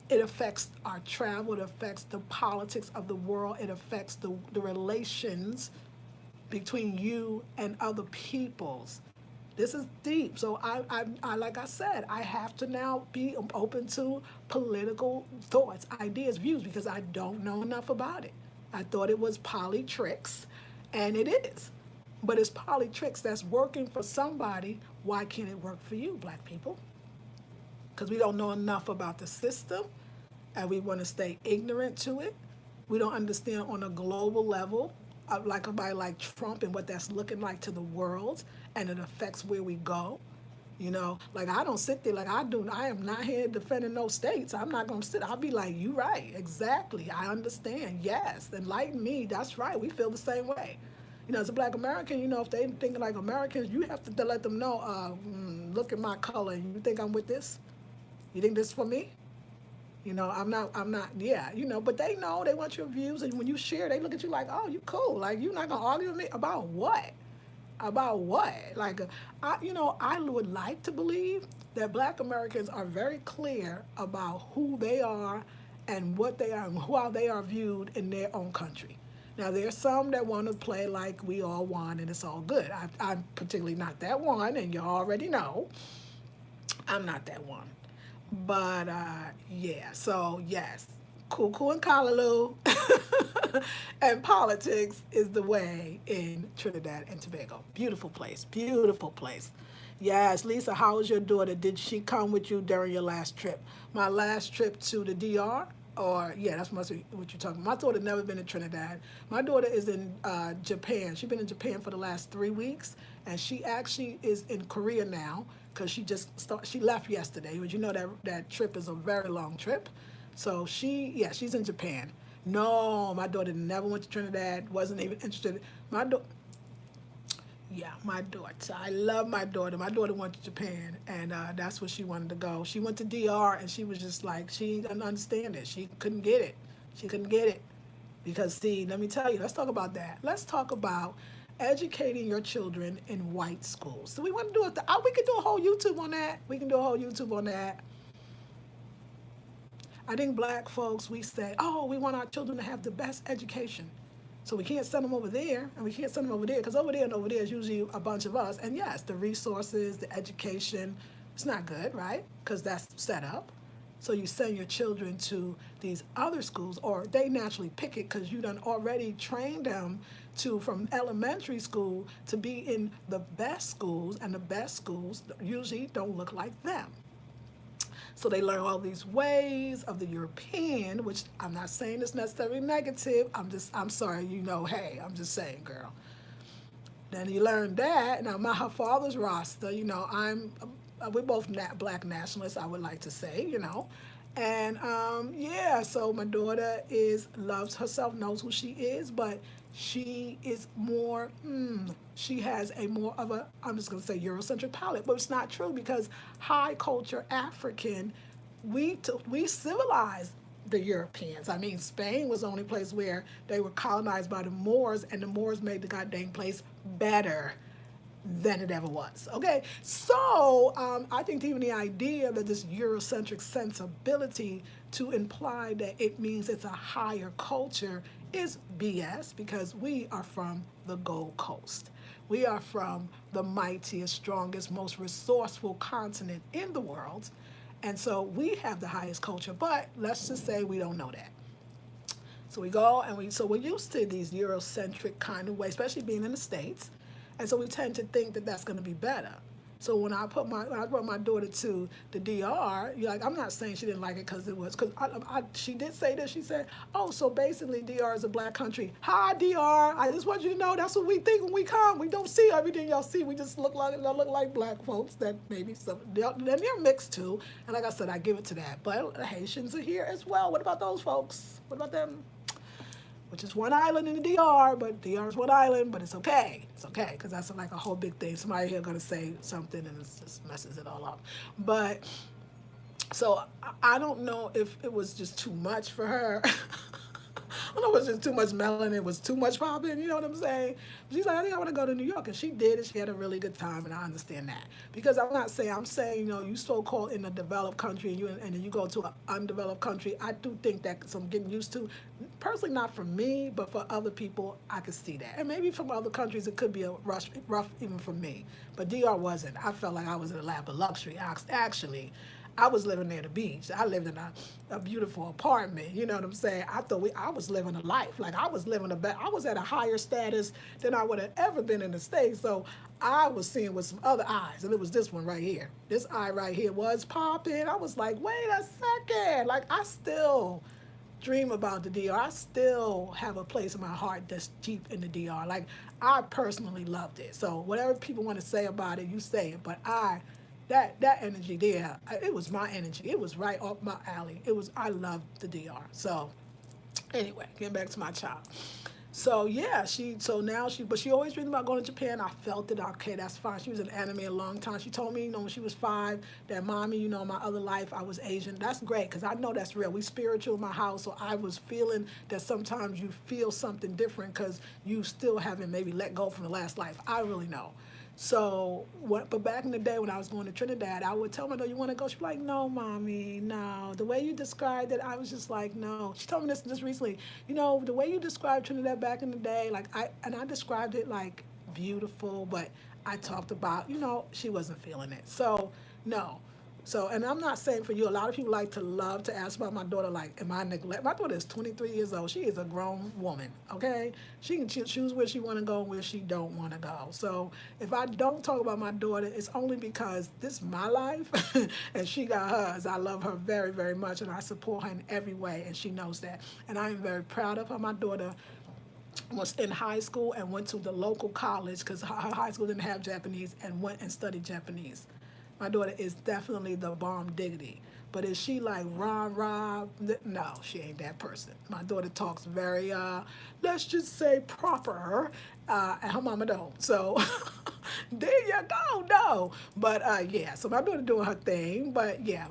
It affects our travel, it affects the politics of the world, it affects the relations between you and other peoples. This is deep. So I like I said, I have to now be open to political thoughts, ideas, views, because I don't know enough about it. I thought it was politricks, and it is. But it's politricks that's working for somebody. Why can't it work for you, black people? Because we don't know enough about the system and we want to stay ignorant to it. We don't understand on a global level, like somebody like Trump and what that's looking like to the world, and it affects where we go. You know, like I don't sit there like I do. I am not here defending no states. I'm not going to sit. I'll be like, you right. Exactly. I understand. Yes. Enlighten me. That's right. We feel the same way. You know, as a black American, you know, if they think like Americans, you have to let them know, look at my color. You think I'm with this? You think this is for me? You know, I'm not, yeah, you know, but they know, they want your views. And when you share, they look at you like, oh, you cool. Like, you're not going to argue with me about what? About what? Like, I would like to believe that black Americans are very clear about who they are and what they are and how they are viewed in their own country. Now, there's some that want to play like we all want and it's all good. I'm particularly not that one, and you already know I'm not that one. But yeah, so yes, cuckoo and callaloo and politics is the way in Trinidad and Tobago. Beautiful place, beautiful place. Yes, Lisa, how was your daughter? Did she come with you during your last trip? My last trip to the DR? Or, yeah, that's must be what you're talking about. My daughter never been to Trinidad. My daughter is in Japan. She's been in Japan for the last 3 weeks, and she actually is in Korea now because she left yesterday. But you know that trip is a very long trip. So she's in Japan. No, my daughter never went to Trinidad, wasn't even interested. My daughter. I love my daughter. My daughter went to Japan, and that's where she wanted to go. She went to DR, and she was just like, she didn't understand it. She couldn't get it. She couldn't get it. Because, see, let me tell you, let's talk about that. Let's talk about educating your children in white schools. So we want to do it. We could do a whole YouTube on that. We can do a whole YouTube on that. I think black folks, we say, oh, we want our children to have the best education. So we can't send them over there, and we can't send them over there, because over there and over there is usually a bunch of us. And yes, the resources, the education, it's not good, right? Because that's set up. So you send your children to these other schools, or they naturally pick it because you done already trained them to from elementary school to be in the best schools, and the best schools usually don't look like them. So they learn all these ways of the European, which I'm not saying is necessarily negative. I'm sorry, hey, I'm just saying, girl. Then you learn that. Now, my her father's Rasta, we're both black nationalists, I would like to say, And yeah, so my daughter loves herself, knows who she is, but she is more, she has a more of a, I'm just going to say Eurocentric palette, but it's not true because high culture African, we civilized the Europeans. I mean, Spain was the only place where they were colonized by the Moors, and the Moors made the goddamn place better than it ever was. Okay, so I think even the idea that this Eurocentric sensibility to imply that it means it's a higher culture is BS because we are from the Gold Coast. We are from the mightiest, strongest, most resourceful continent in the world. And so we have the highest culture, but let's just say we don't know that. So we go and so we're used to these Eurocentric kind of ways, especially being in the States. And so we tend to think that that's going to be better. So when I brought my daughter to the DR, I'm not saying she didn't like it because she did say this. She said, "Oh, so basically DR is a black country." Hi DR, I just want you to know that's what we think when we come. We don't see everything y'all see. We just look like black folks that maybe they're mixed too. And like I said, I give it to that. But the Haitians are here as well. What about those folks? What about them? Which is one island in the DR, but DR is one island, but it's okay. It's okay, because that's like a whole big thing. Somebody here going to say something and it just messes it all up. But, so I don't know if it was just too much for her. I don't know if it was just too much melanin, it was too much popping, you know what I'm saying? She's like, I think I want to go to New York. And she did, and she had a really good time, and I understand that. Because I'm saying, you so-called in a developed country, and then you go to an undeveloped country, I do think that some getting used to, personally not for me, but for other people, I could see that. And maybe from other countries, it could be rough even for me. But DR wasn't. I felt like I was in a lap of luxury, actually. I was living near the beach. I lived in a beautiful apartment. You know what I'm saying? I thought I was living a life. Like I was I was at a higher status than I would have ever been in the States. So I was seeing with some other eyes, and it was this one right here. This eye right here was popping. I was like, wait a second. Like I still dream about the DR. I still have a place in my heart that's deep in the DR. Like I personally loved it. So whatever people want to say about it, you say it. But that energy there, it was my energy. It was right up my alley. I loved the DR. So anyway, getting back to my child. So yeah, but she always dreamed about going to Japan. I felt it. Okay, that's fine. She was in anime a long time. She told me, when she was 5, that mommy, my other life I was Asian. That's great because I know that's real. We spiritual in my house, so I was feeling that sometimes you feel something different because you still haven't maybe let go from the last life. I really know. So, but back in the day when I was going to Trinidad, I would tell my daughter, "You want to go?" She'd be like, "No, mommy, no." The way you described it, I was just like, "No." She told me this just recently. The way you described Trinidad back in the day, I described it like beautiful, but I talked about, she wasn't feeling it. So, no. So, and I'm not saying for you, a lot of people love to ask about my daughter, like, am I neglect? My daughter is 23 years old. She is a grown woman, okay? She can choose where she want to go and where she don't want to go. So, if I don't talk about my daughter, it's only because this is my life and she got hers. I love her very, very much, and I support her in every way, and she knows that. And I am very proud of her. My daughter was in high school and went to the local college because her high school didn't have Japanese, and went and studied Japanese. My daughter is definitely the bomb diggity. But is she like rah rah? No, she ain't that person. My daughter talks very, let's just say proper, and her mama don't. So there you go, no. But yeah, so my daughter doing her thing. But yeah,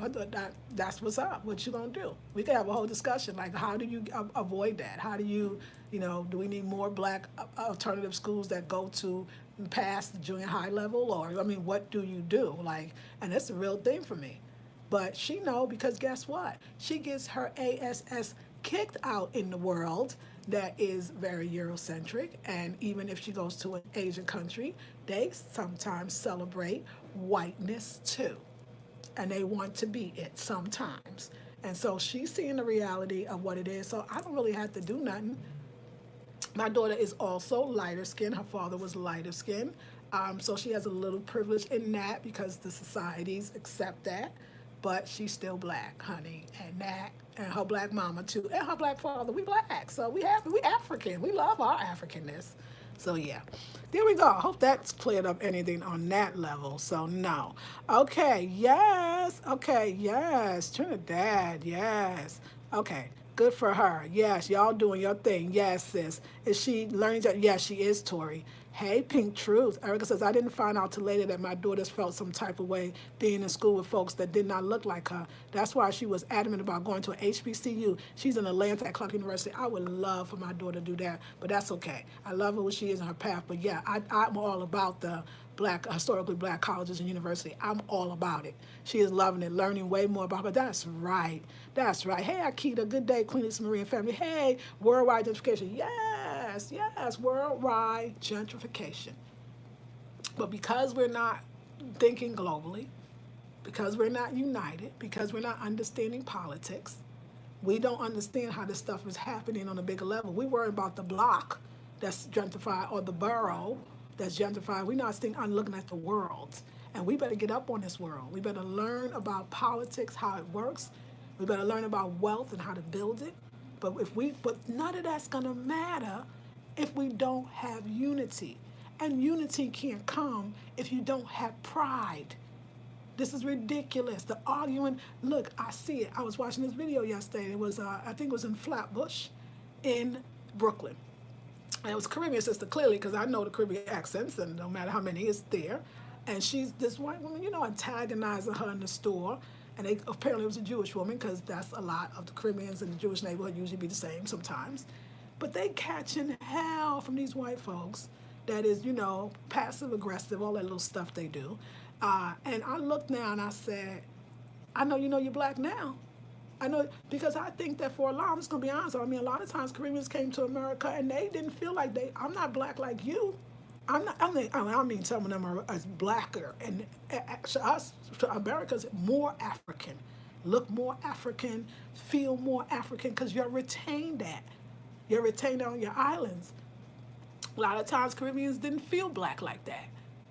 that's what's up. What you gonna do? We can have a whole discussion like how do you avoid that? How do you, do we need more black alternative schools that go to past the junior high level, or what do you do? And that's the real thing for me. But she know because guess what? She gets her ASS kicked out in the world that is very Eurocentric, and even if she goes to an Asian country, they sometimes celebrate whiteness too. and they want to be it sometimes. And so she's seeing the reality of what it is. So I don't really have to do nothing. My daughter is also lighter skinned. Her father was lighter skinned. So she has a little privilege in that because the societies accept that. But she's still black, honey. And that, and her black mama too. And her black father, we black. So we African. We love our Africanness. So yeah, there we go. I hope that's cleared up anything on that level. So no. Okay, yes. Okay, yes. Trinidad, yes. Okay, good for her. Yes, y'all doing your thing. Yes, sis. Is she learning that? Yes, she is, Tori. Hey, Pink Truth. Erica says, I didn't find out till later that my daughters felt some type of way being in school with folks that did not look like her. That's why she was adamant about going to an HBCU. She's in Atlanta at Clark University. I would love for my daughter to do that, but that's okay. I love her where she is in her path. But yeah, I'm all about the black, historically black colleges and university. I'm all about it. She is loving it, learning way more about it. But that's right. That's right. Hey, Akita, good day, Queen Lisa Marie and family. Hey, worldwide gentrification. Yes, yes, worldwide gentrification. But because we're not thinking globally, because we're not united, because we're not understanding politics, we don't understand how this stuff is happening on a bigger level. We worry about the block that's gentrified or the borough that's gentrified. We're not looking at the world. And we better get up on this world. We better learn about politics, how it works. We better learn about wealth and how to build it. But none of that's gonna matter if we don't have unity. And unity can't come if you don't have pride. This is ridiculous. The arguing, look, I see it. I was watching this video yesterday. It was, I think it was in Flatbush in Brooklyn. And it was Caribbean sister, clearly, because I know the Caribbean accents, and no matter how many is there. And she's this white woman, antagonizing her in the store. And apparently it was a Jewish woman, because that's a lot of the Caribbeans in the Jewish neighborhood usually be the same sometimes. But they catching hell from these white folks that is, passive aggressive, all that little stuff they do. And I looked now and I said, I know you're black now. I know, because I think that for a lot, I'm just going to be honest, I mean, a lot of times Caribbeans came to America and they didn't feel like I'm not black like you. I mean, some of them are as blacker. And to America's more African. Look more African, feel more African, because you're retained that. You're retained on your islands. A lot of times Caribbeans didn't feel black like that.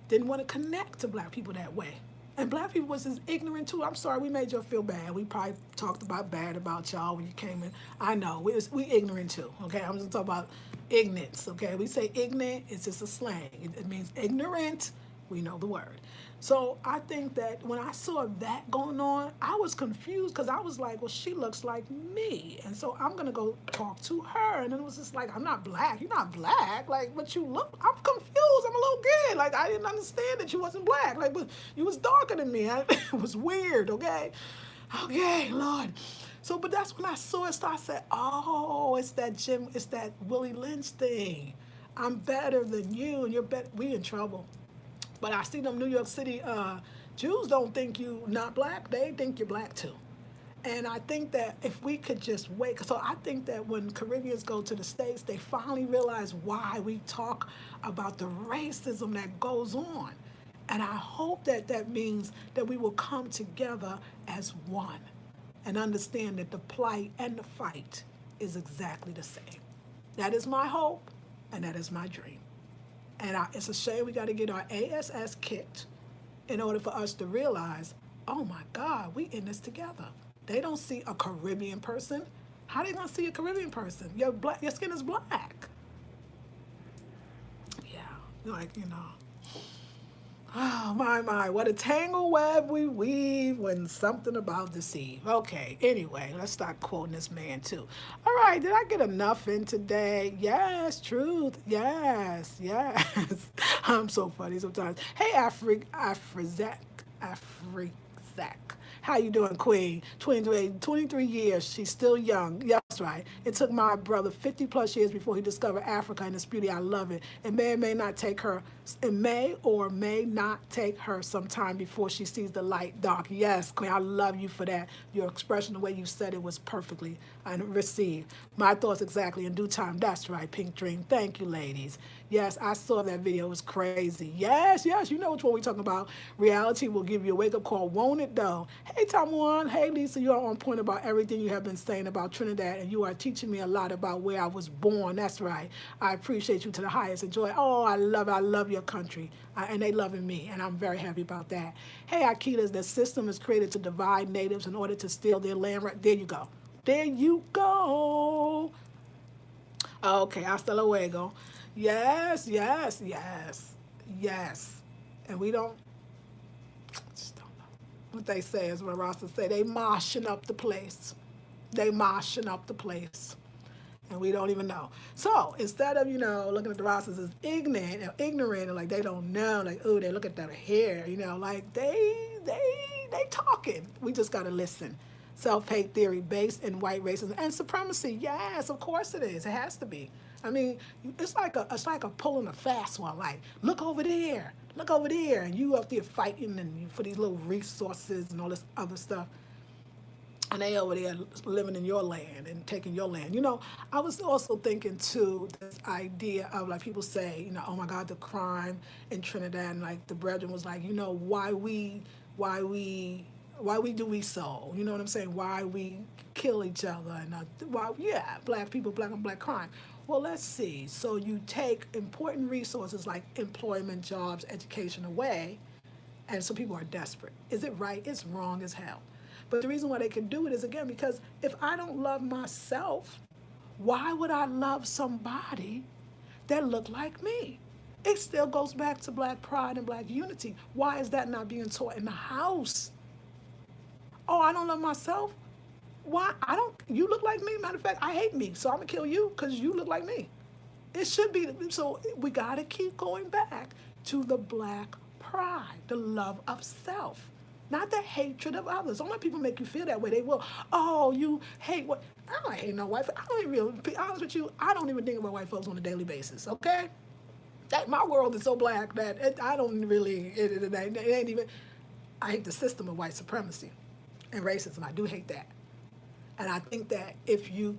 Didn't want to connect to black people that way. And black people was as ignorant too. I'm sorry, we made y'all feel bad. We probably talked bad about y'all when you came in. I know, we ignorant too, okay? I'm just talking about ignorance, okay? We say ignorant, it's just a slang. It means ignorant, we know the word. So I think that when I saw that going on, I was confused because I was like, well, she looks like me. And so I'm going to go talk to her. And then it was just like, I'm not black. You're not black. Like, but you look, I'm confused. I'm a little kid. Like, I didn't understand that you wasn't black. Like, but you was darker than me. It was weird, okay? Okay, Lord. So, but that's when I saw it. So I said, oh, it's that Willie Lynch thing. I'm better than you, and you're better. We in trouble. But I see them New York City Jews don't think you not black. They think you're black too. And I think that if we could just wait, so I think that when Caribbeans go to the States, they finally realize why we talk about the racism that goes on. And I hope that that means that we will come together as one and understand that the plight and the fight is exactly the same. That is my hope, and that is my dream. And it's a shame we got to get our ASS kicked in order for us to realize, oh my God, we in this together. They don't see a Caribbean person. How they gonna see a Caribbean person? Your skin is black. Yeah, oh my, what a tangle web we weave when something about deceive. Okay, anyway, let's start quoting this man too. All right, did I get enough in today? Yes, truth, yes. I'm so funny sometimes. Hey, Afrizak. How you doing, Queen? 23 years. She's still young. Yeah, that's right. It took my brother 50 plus years before he discovered Africa and its beauty. I love it. It may or may not take her. It may or may not take her some time before she sees the light. Doc, yes, Queen. I love you for that. Your expression, the way you said it, was perfectly received. My thoughts exactly in due time. That's right, Pink Dream. Thank you, ladies. Yes, I saw that video. It was crazy. Yes, yes, you know which one we're talking about. Reality will give you a wake-up call, won't it, though? Hey, Tamuan. Hey, Lisa. You are on point about everything you have been saying about Trinidad, and you are teaching me a lot about where I was born. That's right. I appreciate you to the highest. Enjoy. Oh, I love it. I love your country, and they loving me, and I'm very happy about that. Hey, Akitas, the system is created to divide natives in order to steal their land. Right there you go. There you go. Okay, hasta luego. Yes, yes, yes, yes. And we don't, just don't know. What they say is what Rasta say, they moshing up the place. They moshing up the place. And we don't even know. So instead of, looking at the Rastas as ignorant, and like they don't know, like, oh, they look at their hair, like they talking. We just gotta listen. Self-hate theory based in white racism and supremacy. Yes, of course it is. It has to be. I mean, it's like a pulling a fast one. Like, look over there, and you up there fighting and for these little resources and all this other stuff, and they over there living in your land and taking your land. I was also thinking too this idea of like people say, oh my God, the crime in Trinidad, and like the brethren was like, why do we so? You know what I'm saying? Why we kill each other and why? Yeah, black people, black on black crime. Well, let's see. So you take important resources like employment, jobs, education away, and so people are desperate. Is it right? It's wrong as hell. But the reason why they can do it is, again, because if I don't love myself, why would I love somebody that look like me? It still goes back to black pride and black unity. Why is that not being taught in the house? Oh, I don't love myself? Why? You look like me. Matter of fact, I hate me. So I'm going to kill you because you look like me. It should be. So we got to keep going back to the black pride, the love of self. Not the hatred of others. Don't let people make you feel that way. They will. Oh, you hate what? I don't hate no white folks. I don't even, be honest with you, I don't even think about white folks on a daily basis, okay? My world is so black that I don't really, it ain't even, I hate the system of white supremacy and racism. I do hate that. And I think that if you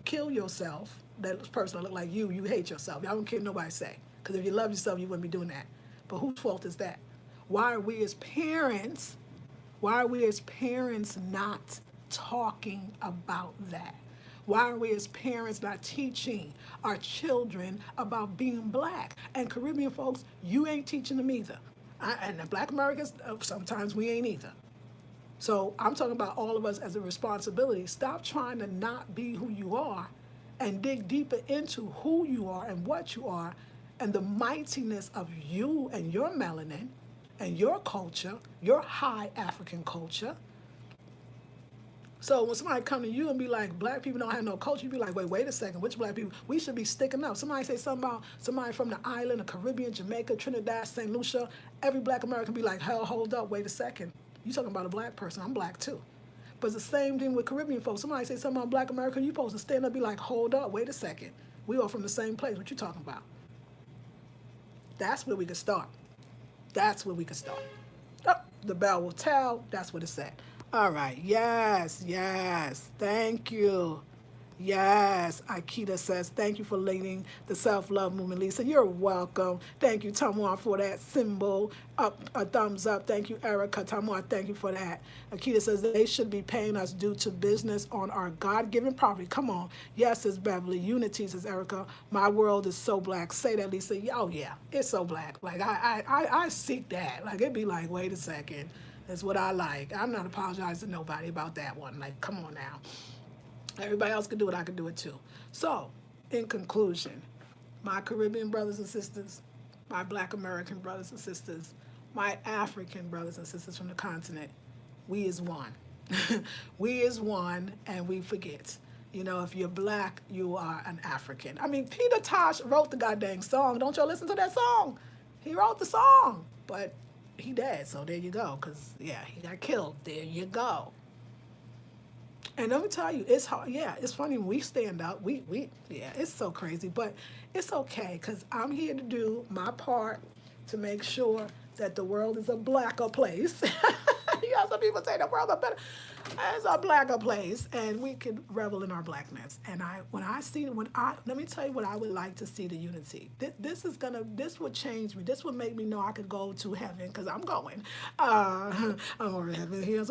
kill yourself, that person that look like you hate yourself. I don't care what nobody say. Because if you love yourself, you wouldn't be doing that. But whose fault is that? Why are we as parents not talking about that? Why are we as parents not teaching our children about being black? And Caribbean folks, you ain't teaching them either. And the black Americans, sometimes we ain't either. So I'm talking about all of us as a responsibility. Stop trying to not be who you are and dig deeper into who you are and what you are and the mightiness of you and your melanin and your culture, your high African culture. So when somebody come to you and be like, black people don't have no culture, you be like, wait a second, which black people? We should be sticking up. Somebody say something about somebody from the island, the Caribbean, Jamaica, Trinidad, St. Lucia. Every black American be like, hell, hold up, wait a second. You talking about a black person, I'm black too. But it's the same thing with Caribbean folks. Somebody say something about black America, you supposed to stand up and be like, hold up, wait a second. We all from the same place, what you talking about? That's where we could start. That's where we could start. Oh, the bell will tell, that's what it said. All right, yes, thank you. Yes, Aikita says, thank you for leading the self-love movement, Lisa. You're welcome. Thank you, Tamwa, for that symbol. Up, a thumbs up. Thank you, Erica. Tamwa, thank you for that. Aikita says, they should be paying us due to business on our God-given property. Come on. Yes, says Beverly. Unity, says Erica. My world is so black. Say that, Lisa. Oh, yeah, it's so black. Like, I seek that. Like, it'd be like, wait a second. That's what I like. I'm not apologizing to nobody about that one. Like, come on now. Everybody else can do it, I can do it too. So, in conclusion, my Caribbean brothers and sisters, my black American brothers and sisters, my African brothers and sisters from the continent, we is one. We is one, and we forget. If you're black, you are an African. I mean, Peter Tosh wrote the goddamn song. Don't y'all listen to that song? He wrote the song. But he dead. So there you go. Cause yeah, he got killed. There you go. And let me tell you, it's hard. Yeah, it's funny when we stand up. Yeah, it's so crazy, but it's okay because I'm here to do my part to make sure that the world is a blacker place. You know, some people say the world is better. It's a blacker place, and we can revel in our blackness. And let me tell you what I would like to see the unity. This would change me. This would make me know I could go to heaven because I'm going. I'm over heaven here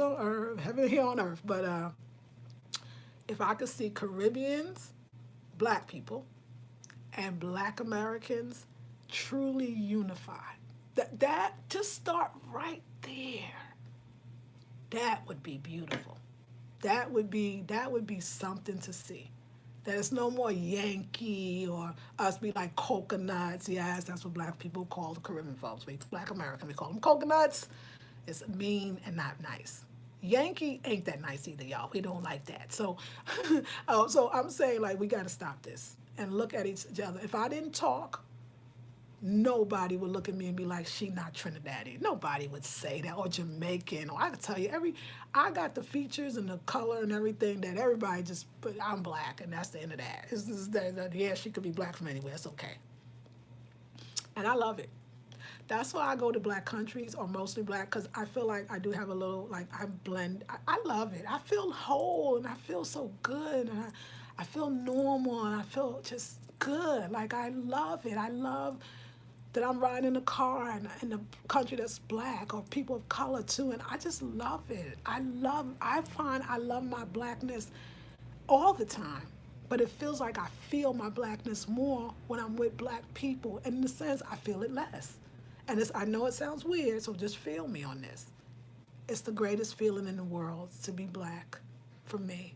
on earth. But if I could see Caribbeans, black people, and black Americans truly unified, that just start right there. That would be beautiful. That would be something to see. That it's no more Yankee or us be like coconuts. Yes, that's what black people call the Caribbean folks. We black American, we call them coconuts. It's mean and not nice. Yankee ain't that nice either, y'all. We don't like that. So, so I'm saying like we got to stop this and look at each other. If I didn't talk, nobody would look at me and be like, she not Trinidadian. Nobody would say that, or Jamaican. Or I can tell you I got the features and the color and everything that everybody just put, I'm black and that's the end of that. Yeah, she could be black from anywhere. It's okay. And I love it. That's why I go to black countries or mostly black because I feel like I do have a little, like I blend. I love it. I feel whole and I feel so good and I feel normal and I feel just good. Like I love it. I love that I'm riding in a car in a country that's black or people of color too. And I just love it. I find I love my blackness all the time. But it feels like I feel my blackness more when I'm with black people. And in a sense, I feel it less. And I know it sounds weird, so just feel me on this. It's the greatest feeling in the world to be black for me.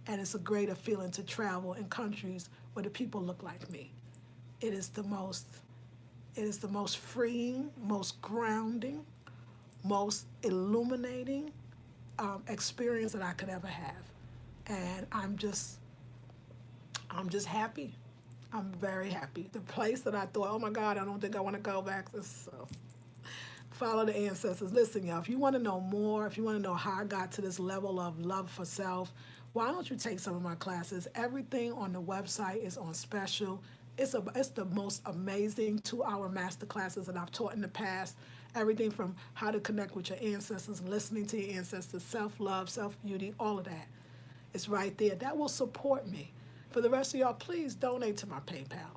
And it's a greater feeling to travel in countries where the people look like me. It is the most it is the most freeing, most grounding, most illuminating experience that I could ever have. And I'm just happy. I'm very happy. The place that I thought, oh my God, I don't think I want to go back. So follow the ancestors. Listen, y'all, if you want to know more, if you want to know how I got to this level of love for self, why don't you take some of my classes? Everything on the website is on special. It's the most amazing 2-hour master classes that I've taught in the past. Everything from how to connect with your ancestors, listening to your ancestors, self-love, self-beauty, all of that. It's right there. That will support me. For the rest of y'all, please donate to my PayPal,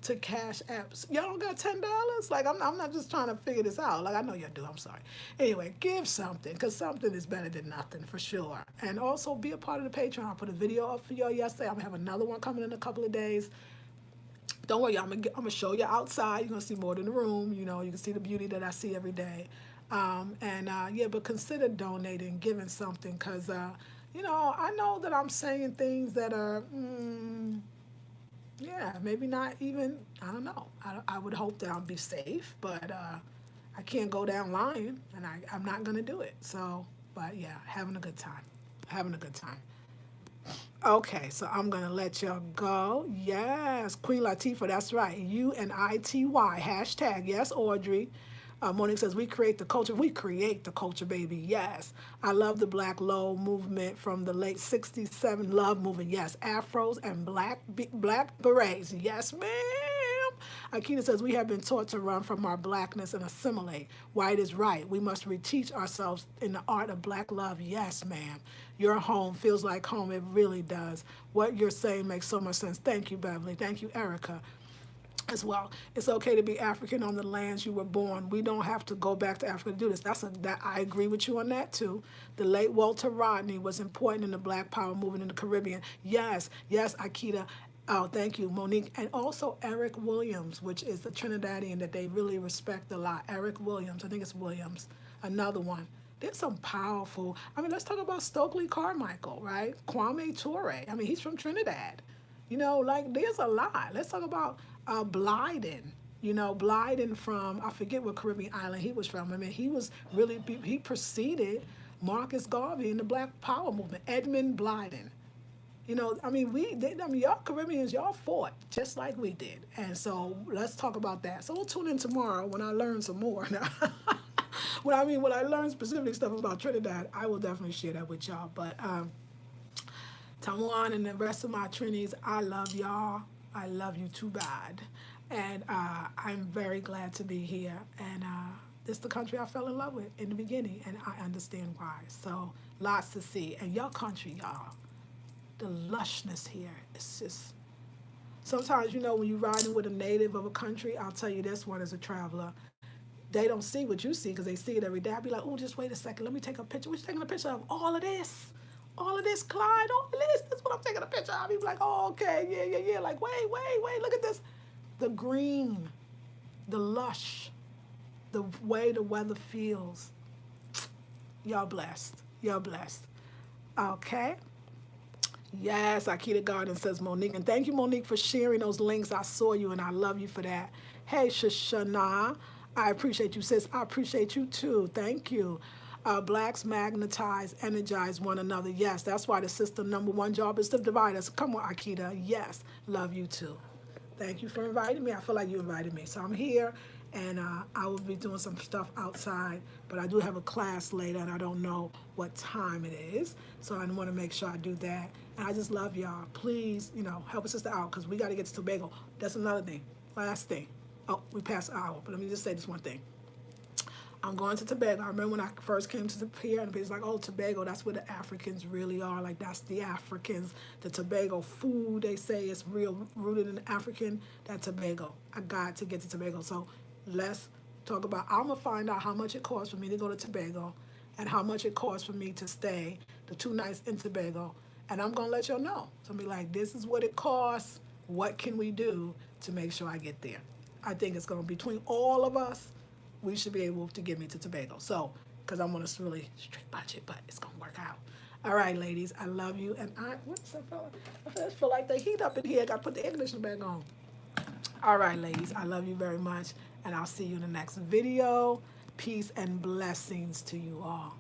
to Cash Apps. Y'all don't got $10? Like, I'm not just trying to figure this out. Like, I know y'all do. I'm sorry. Anyway, give something, because something is better than nothing, for sure. And also be a part of the Patreon. I put a video up for y'all yesterday. I'm going to have another one coming in a couple of days. Don't worry, I'm gonna show you outside. You're gonna see more than the room. You know, you can see the beauty that I see every day. Yeah, but consider donating, giving something, cause I know that I'm saying things that are, yeah, maybe not even. I don't know. I would hope that I'll be safe, but I can't go down lying, and I'm not gonna do it. So, but yeah, having a good time, having a good time. Okay, so I'm gonna let y'all go. Yes, Queen Latifah, that's right. UNITY hashtag. Yes, Audrey. Monique says we create the culture. We create the culture, baby. Yes, I love the Black Low movement from the late '67. Love movement. Yes, afros and black berets. Yes, ma'am. Akita says we have been taught to run from our blackness and assimilate. White is right. We must reteach ourselves in the art of black love. Yes, ma'am. Your home feels like home. It really does. What you're saying makes so much sense. Thank you, Beverly. Thank you, Erica, as well. It's okay to be African on the lands you were born. We don't have to go back to Africa to do this. That I agree with you on that too. The late Walter Rodney was important in the Black Power movement in the Caribbean. Yes, yes, Akita. Oh, thank you, Monique. And also Eric Williams, which is the Trinidadian that they really respect a lot. Eric Williams, I think it's Williams, another one. There's some powerful, I mean, let's talk about Stokely Carmichael, right? Kwame Ture. I mean, he's from Trinidad. Like there's a lot. Let's talk about Blyden. Blyden from, I forget what Caribbean island he was from. I mean, he preceded Marcus Garvey in the Black Power movement. Edmund Blyden. I mean, y'all Caribbeans, y'all fought just like we did. And so let's talk about that. So we'll tune in tomorrow when I learn some more. when I learn specific stuff about Trinidad, I will definitely share that with y'all. But Tawan and the rest of my Trinis, I love y'all. I love you too bad. And I'm very glad to be here. And this is the country I fell in love with in the beginning, and I understand why. So lots to see. And your country, y'all, the lushness here, it's just, sometimes, when you're riding with a native of a country, I'll tell you this one as a traveler, they don't see what you see because they see it every day. I'd be like, oh, just wait a second. Let me take a picture. What you taking a picture of? All of this. All of this, Clyde. All of this. This is what I'm taking a picture of. I'd be like, oh, okay. Yeah, yeah, yeah. Like, wait. Look at this. The green, the lush, the way the weather feels. Y'all blessed. Y'all blessed. Okay. Yes, Akita Garden says Monique. And thank you, Monique, for sharing those links. I saw you and I love you for that. Hey, Shoshana. I appreciate you, sis. I appreciate you too. Thank you. Blacks magnetize, energize one another. Yes, that's why the system number one job is to divide us. Come on, Akita. Yes, love you too. Thank you for inviting me. I feel like you invited me. So I'm here, and I will be doing some stuff outside, but I do have a class later, and I don't know what time it is. So I want to make sure I do that. And I just love y'all. Please, help a sister out because we got to get to Tobago. That's another thing. Last thing. Oh, we passed an hour, but let me just say this one thing. I'm going to Tobago. I remember when I first came to the pier, and it's like, oh, Tobago, that's where the Africans really are. Like, that's the Africans. The Tobago food, they say, is real rooted in African. That Tobago. I got to get to Tobago. So let's talk about, I'm going to find out how much it costs for me to go to Tobago and how much it costs for me to stay the 2 nights in Tobago. And I'm going to let y'all know. So I'll be like, this is what it costs. What can we do to make sure I get there? I think it's going to, between all of us, we should be able to get me to Tobago. So, because I'm on a really strict budget, but it's going to work out. All right, ladies, I love you. And what's that fella? I just feel like the heat up in here. I got to put the air conditioner back on. All right, ladies, I love you very much. And I'll see you in the next video. Peace and blessings to you all.